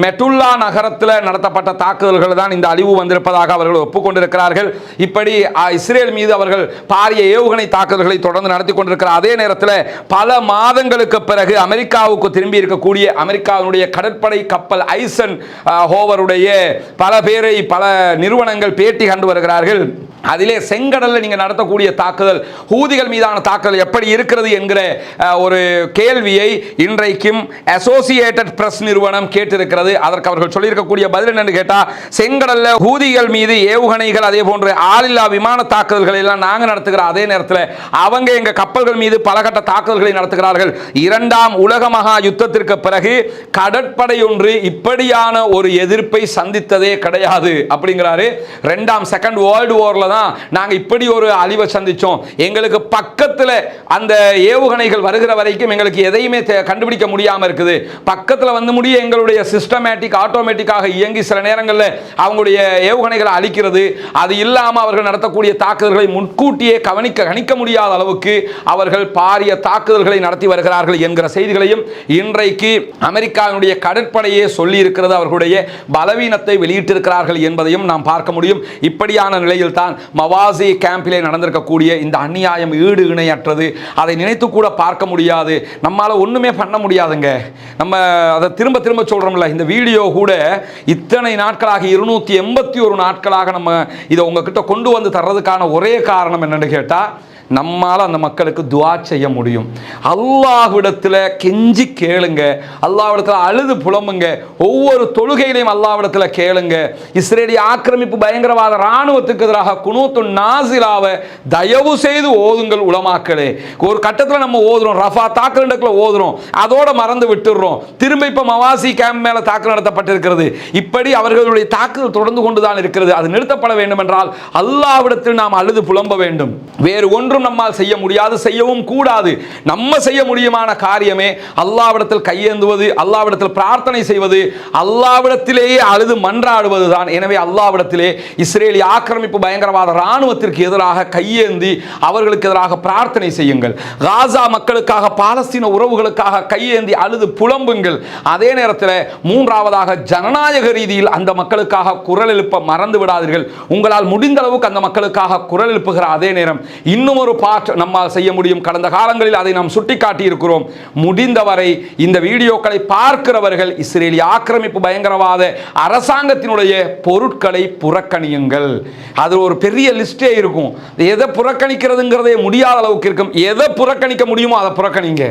மெட்டுல்லா நகரத்தில் நடத்தப்பட்ட தாக்குதல்கள் தான் இந்த அழிவு வந்திருப்பதாக அவர்கள் ஒப்புக்கொண்டிருக்கிறார்கள். இப்படி இஸ்ரேல் மீது அவர்கள் பாரிய ஏவுகணை தாக்குதல்களை தொடர்ந்து நடத்தி கொண்டிருக்கிற அதே நேரத்தில் பல மாதங்களுக்கு பிறகு அமெரிக்காவுக்கு திரும்பி இருக்கக்கூடிய அமெரிக்காவுடைய கடற்படை கப்பல் ஐசன் ஹோவருடைய பல பேரை பல நிறுவனங்கள் பேட்டி கண்டு வருகிறார்கள். அதிலே செங்கடலில் நீங்கள் நடத்தக்கூடிய தாக்குதல், ஹூதிகள் மீதான தாக்குதல் எப்படி இருக்கிறது என்கிற ஒரு கேள்வியை இன்றைக்கும் அசோசியேட்டட் பிரஸ் நிறுவனம் கேட்டிருக்கிறது. அதற்கு அவர்கள் சொல்லியிருக்கக்கூடிய பதில் என்னன்னு கேட்டால், செங்கடலில் ஹூதிகள் மீது ஏவுகணைகள் அதே போன்று ஆளில்லா விமான தாக்குதல்களை எல்லாம் நாங்கள் நடத்துகிறோம், அதே நேரத்தில் அவங்க எங்கள் கப்பல்கள் மீது பலகட்ட தாக்குதல்களை நடத்துகிறார்கள். இரண்டாம் உலக மகா யுத்தத்திற்கு பிறகு கடற்படை ஒன்று இப்படியான ஒரு எதிர்ப்பை சந்தித்ததே கிடையாது அப்படிங்கிறாரு. இரண்டாம் செகண்ட் வேர்ல்டு வார்ல தான் நாங்க இப்படி ஒரு அழிவை சந்திச்சோம். எங்களுக்கு பக்கத்தில் அந்த ஏவுகணைகள் வருகிற வரைக்கும் எங்களுக்கு எதையுமே கண்டுபிடிக்க முடியாம இருக்குது. பக்கத்தில் வந்து முடிய எங்களுடைய சிஸ்டமேட்டிக் ஆட்டோமேட்டிக்காக இயங்கி சில நேரங்களில் அவங்களுடைய ஏவுகணைகளை அழிக்கிறது. அது இல்லாமல் அவர்கள் நடத்தக்கூடிய தாக்குதல்களை முன்கூட்டியே கணிக்க முடியாத அளவுக்கு அவர்கள் பாரிய தாக்குதல்களை நடத்தி வருகிறார்கள் என்கிற செய்திகளையும் இன்றைக்கு அமெரிக்காவினுடைய கடற்படையே சொல்லி இருக்கிறது. அவர்களுடைய பலவீனத்தை வெளியிட்டிருக்கிறார்கள் என்பதையும் நாம் பார்க்க முடியும். இப்படியான நிலையில் தான் மவாசி கேம்பிலே நடந்திருக்கக்கூடிய இந்த அநியாயம் ஈடு இணையற்றது. அதை நினைத்து கூட பார்க்க முடியாது. நம்மால ஒண்ணுமே பண்ண முடியாதுங்க. நம்ம அதை திரும்ப திரும்ப சொல்றோம்ல, இந்த வீடியோ கூட இத்தனை நாட்களாக 281 நாட்களாக நம்ம இதை உங்ககிட்ட கொண்டு வந்து தர்றதுக்கான ஒரே காரணம் என்னன்னு கேட்டா, நம்மால் அந்த மக்களுக்கு துஆ செய்ய முடியும். அல்லாஹ்விடத்தில் கெஞ்சி கேளுங்க, அல்லாஹ்விடத்தில் அழுது புலம்புங்க, ஒவ்வொரு தொழுகையிலையும் அல்லாஹ்விடத்தில் கேளுங்க. இஸ்ரேலிய ஆக்கிரமிப்பு பயங்கரவாத இராணுவத்துக்கு எதிராக குனூத்து நாசிலாவை தயவு செய்து ஓதுங்கள் உலமாக்களே. ஒரு கட்டத்தில் நம்ம ஓதுறோம், ரஃபா தாக்குதலுக்குள்ள ஓதுறோம், அதோட மறந்து விட்டுடுறோம். திரும்ப இப்போ மவாசி கேம்ப் மேலே தாக்குதல் நடத்தப்பட்டிருக்கிறது. இப்படி அவர்களுடைய தாக்குதல் தொடர்ந்து கொண்டுதான் இருக்கிறது. அது நிறுத்தப்பட வேண்டும் என்றால் அல்லாஹ்விடத்தில் நாம் அழுது புலம்ப வேண்டும். வேறு ஒன்றும் நம்மால் செய்ய முடியாது, செய்யவும் கூடாது. நம்ம செய்ய முடியுமான காரியமே அல்லாஹ்விடத்தில் கையேந்துவது, அல்லாஹ்விடத்தில் பிரார்த்தனை செய்வது, அல்லாஹ்விடத்திலேயே அழுது மன்றாடுவது தான். எனவே அல்லாஹ்விடத்திலே இஸ்ரேலிய ஆக்கிரமிப்பு பயங்கரவாத இராணுவத்திற்கு எதிராக கையேந்தி அவர்களுக்கு எதிராக பிரார்த்தனை செய்யுங்கள். காசா மக்களுக்காக, பாலஸ்தீன உறவுகளுக்காக கையேந்தி அழுது புலம்புங்கள். அதே நேரத்தில் மூன்றாவதாக ஜனநாயக ரீதியில் அந்த மக்களுக்காக குரல் எழுப்ப மறந்து விடாதீர்கள். உங்களால் முடிந்த அளவுக்கு அந்த மக்களுக்காக குரல் எழுப்புகிற அதே நேரம் இன்னும் ஒரு பார்ட் நம்மால் செய்ய முடியும். கடந்த காலங்களில் அதை நாம் சுட்டிக்காட்டி இருக்கிறோம். முடிந்தவரை இந்த வீடியோக்களை பார்க்கிறவர்கள் இஸ்ரேலிய ஆக்கிரமிப்பு பயங்கரவாத அரசாங்கத்தினுடைய பொருட்களை புறக்கணியுங்கள். அது ஒரு பெரிய லிஸ்டே இருக்கும். எதை புறக்கணிக்கிறதுங்கிறதே முடியாத அளவுக்கு இருக்கும். எதை புறக்கணிக்க முடியுமோ அதை புறக்கணிங்க.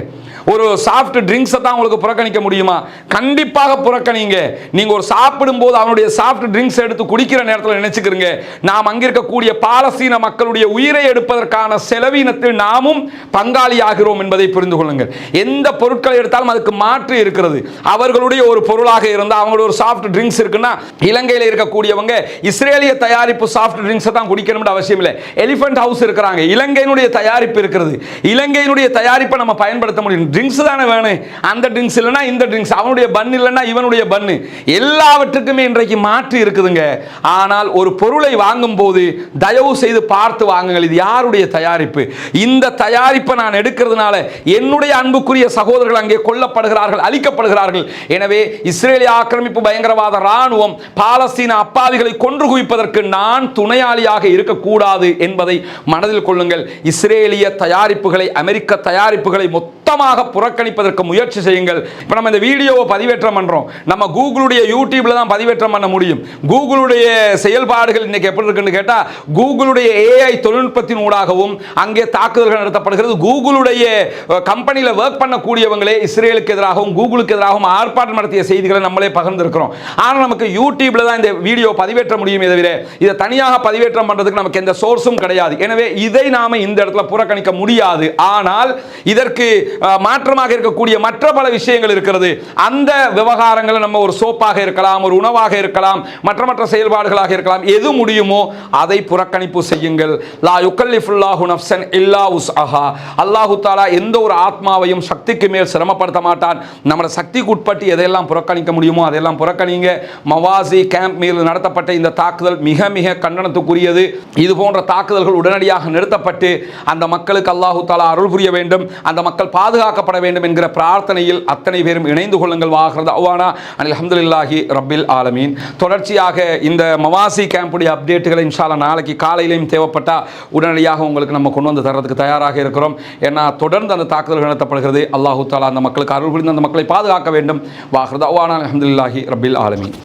ஒரு சாஃப்ட் ட்ரிங்க்ஸை தான் உங்களுக்கு புறக்கணிக்க முடியுமா? கண்டிப்பாக புறக்கணிங்க. நீங்க ஒரு சாப்பிடும் போது அவனுடைய சாஃப்ட் ட்ரிங்க்ஸ் எடுத்து குடிக்கிற நேரத்தில் நினைச்சுக்கிறீங்க, நாம் அங்கிருக்கக்கூடிய பாலஸ்தீன மக்களுடைய உயிரை எடுப்பதற்கான செலவீனத்தில் நாமும் பங்காளியாகிறோம் என்பதை புரிந்து கொள்ளுங்கள். எந்த பொருட்களை எடுத்தாலும் அதுக்கு மாற்று இருக்கிறது. அவர்களுடைய ஒரு பொருளாக இருந்தால், அவங்களுடைய ஒரு சாஃப்ட் ட்ரிங்க்ஸ் இருக்குன்னா, இலங்கையில் இருக்கக்கூடியவங்க இஸ்ரேலிய தயாரிப்பு சாஃப்ட் ட்ரிங்க்ஸை தான் குடிக்கணும்னு அவசியம் இல்லை. எலிஃபென்ட் ஹவுஸ் இருக்கிறாங்க, இலங்கையினுடைய தயாரிப்பு இருக்கிறது. இலங்கையினுடைய தயாரிப்பை நம்ம பயன்படுத்த முடியும். ட்ரிங்க்ஸ் தானே வேணும், அந்த ட்ரிங்க்ஸ் இல்லைனா இந்த ட்ரிங்க்ஸ், அவனுடைய பன் இல்லைனா இவனுடைய பன்னு, எல்லாவற்றுக்குமே இன்றைக்கு மாற்று இருக்குதுங்க. ஆனால் ஒரு பொருளை வாங்கும் போது தயவு செய்து பார்த்து வாங்குங்கள். இது யாருடைய தயாரிப்பு? இந்த தயாரிப்பை நான் எடுக்கிறதுனால என்னுடைய அன்புக்குரிய சகோதரர்கள் அங்கே கொல்லப்படுகிறார்கள், அழிக்கப்படுகிறார்கள். எனவே இஸ்ரேலிய ஆக்கிரமிப்பு பயங்கரவாத இராணுவம் பாலஸ்தீன அப்பாவிகளை கொன்று குவிப்பதற்கு நான் துணையாளியாக இருக்கக்கூடாது என்பதை மனதில் கொள்ளுங்கள். இஸ்ரேலிய தயாரிப்புகளை, அமெரிக்க தயாரிப்புகளை மொத்தமாக புறக்கணிப்பதற்கு முயற்சி செய்யுங்கள். இப்போ நம்ம இந்த வீடியோவை பதிவேற்றம் பண்றோம், நம்ம கூகுளுடைய யூடியூப்ல தான் பதிவேற்றம் பண்ண முடியும். கூகுளுடைய செயல்பாடுகள் இன்னைக்கு எப்படி இருக்குன்னு கேட்டா, கூகுளுடைய ஏஐ தொழில்நுட்பத்தின் ஊடாகவும் அங்கே தாக்குதல்கள் நடத்தப்படுகிறது. கூகுளுடைய கம்பெனியில் ஒர்க் பண்ணக்கூடியவங்களே இஸ்ரேலுக்கு எதிராகவும் கூகுளுக்கு எதிராகவும் ஆர்ப்பாட்டம் நடத்திய செய்திகளை நம்மளே பகிர்ந்திருக்கிறோம். ஆனால் நமக்கு யூடியூப்ல தான் இந்த வீடியோ பதிவேற்ற முடியும். தவிர இதை தனியாக பதிவேற்றம் பண்றதுக்கு நமக்கு எந்த சோர்ஸும் கிடையாது. எனவே இதை நாம இந்த இடத்துல புறக்கணிக்க முடியாது. ஆனால் இதற்கு மாற்றமாக இருக்கக்கூடிய மற்ற பல விஷயங்கள் இருக்கிறது. அந்த விவகாரங்களை நம்ம ஒரு சோப்பாக இருக்கலாம், ஒரு உணவாக இருக்கலாம், மற்ற செயல்பாடுகளாக இருக்கலாம், எது முடியுமோ அதை புறக்கணிப்பு செய்யுங்கள். லா யுகல்லிஃபுல்லாஹு நஃப்ஸன் இல்லா உஸ்அஹா. அல்லாஹ் தஆலா எந்த ஒரு ஆத்மாவையும் சக்திக்கு மேல் சிரமப்படுத்த மாட்டான். நம்ம சக்திக்கு உட்பட்டு எதையெல்லாம் புறக்கணிக்க முடியுமோ அதெல்லாம் புறக்கணிங்க. மவாசி கேம்ப் மீது நடத்தப்பட்ட இந்த தாக்குதல் மிக மிக கண்டனத்துக்குரியது. இது போன்ற தாக்குதல்கள் உடனடியாக நிறுத்தப்பட்டு அந்த மக்களுக்கு அல்லாஹ் தஆலா அருள் புரிய வேண்டும், அந்த மக்கள் பாதுகாக்கப்பட வேண்டும் என்கிற பிரார்த்தனையில் அத்தனை பேரும் இணைந்து கொள்ளுங்கள். வாஹ்ரத் அவானா அல்ஹம்துலில்லாஹி ரப்பில் ஆலமீன். தொடர்ச்சியாக இந்த மவாசி கேம்புடைய அப்டேட்டுகளை இன்ஷா அல்லாஹ் நாளைக்கு காலையிலையும் தேவைப்பட்டா உடனடியாக உங்களுக்கு நம்ம கொண்டு வந்து தரதுக்கு தயாராக இருக்கிறோம். ஏன்னா தொடர்ந்து அந்த தாக்குதல்கள் நடத்தப்படுகிறது. அல்லாஹ் தஆலா அந்த மக்களுக்கு அருள் புரிந்து அந்த மக்களை பாதுகாக்க வேண்டும். வாஹ்ரத் அவானா அல்ஹம்துலில்லாஹி ரப்பில் ஆலமீன்.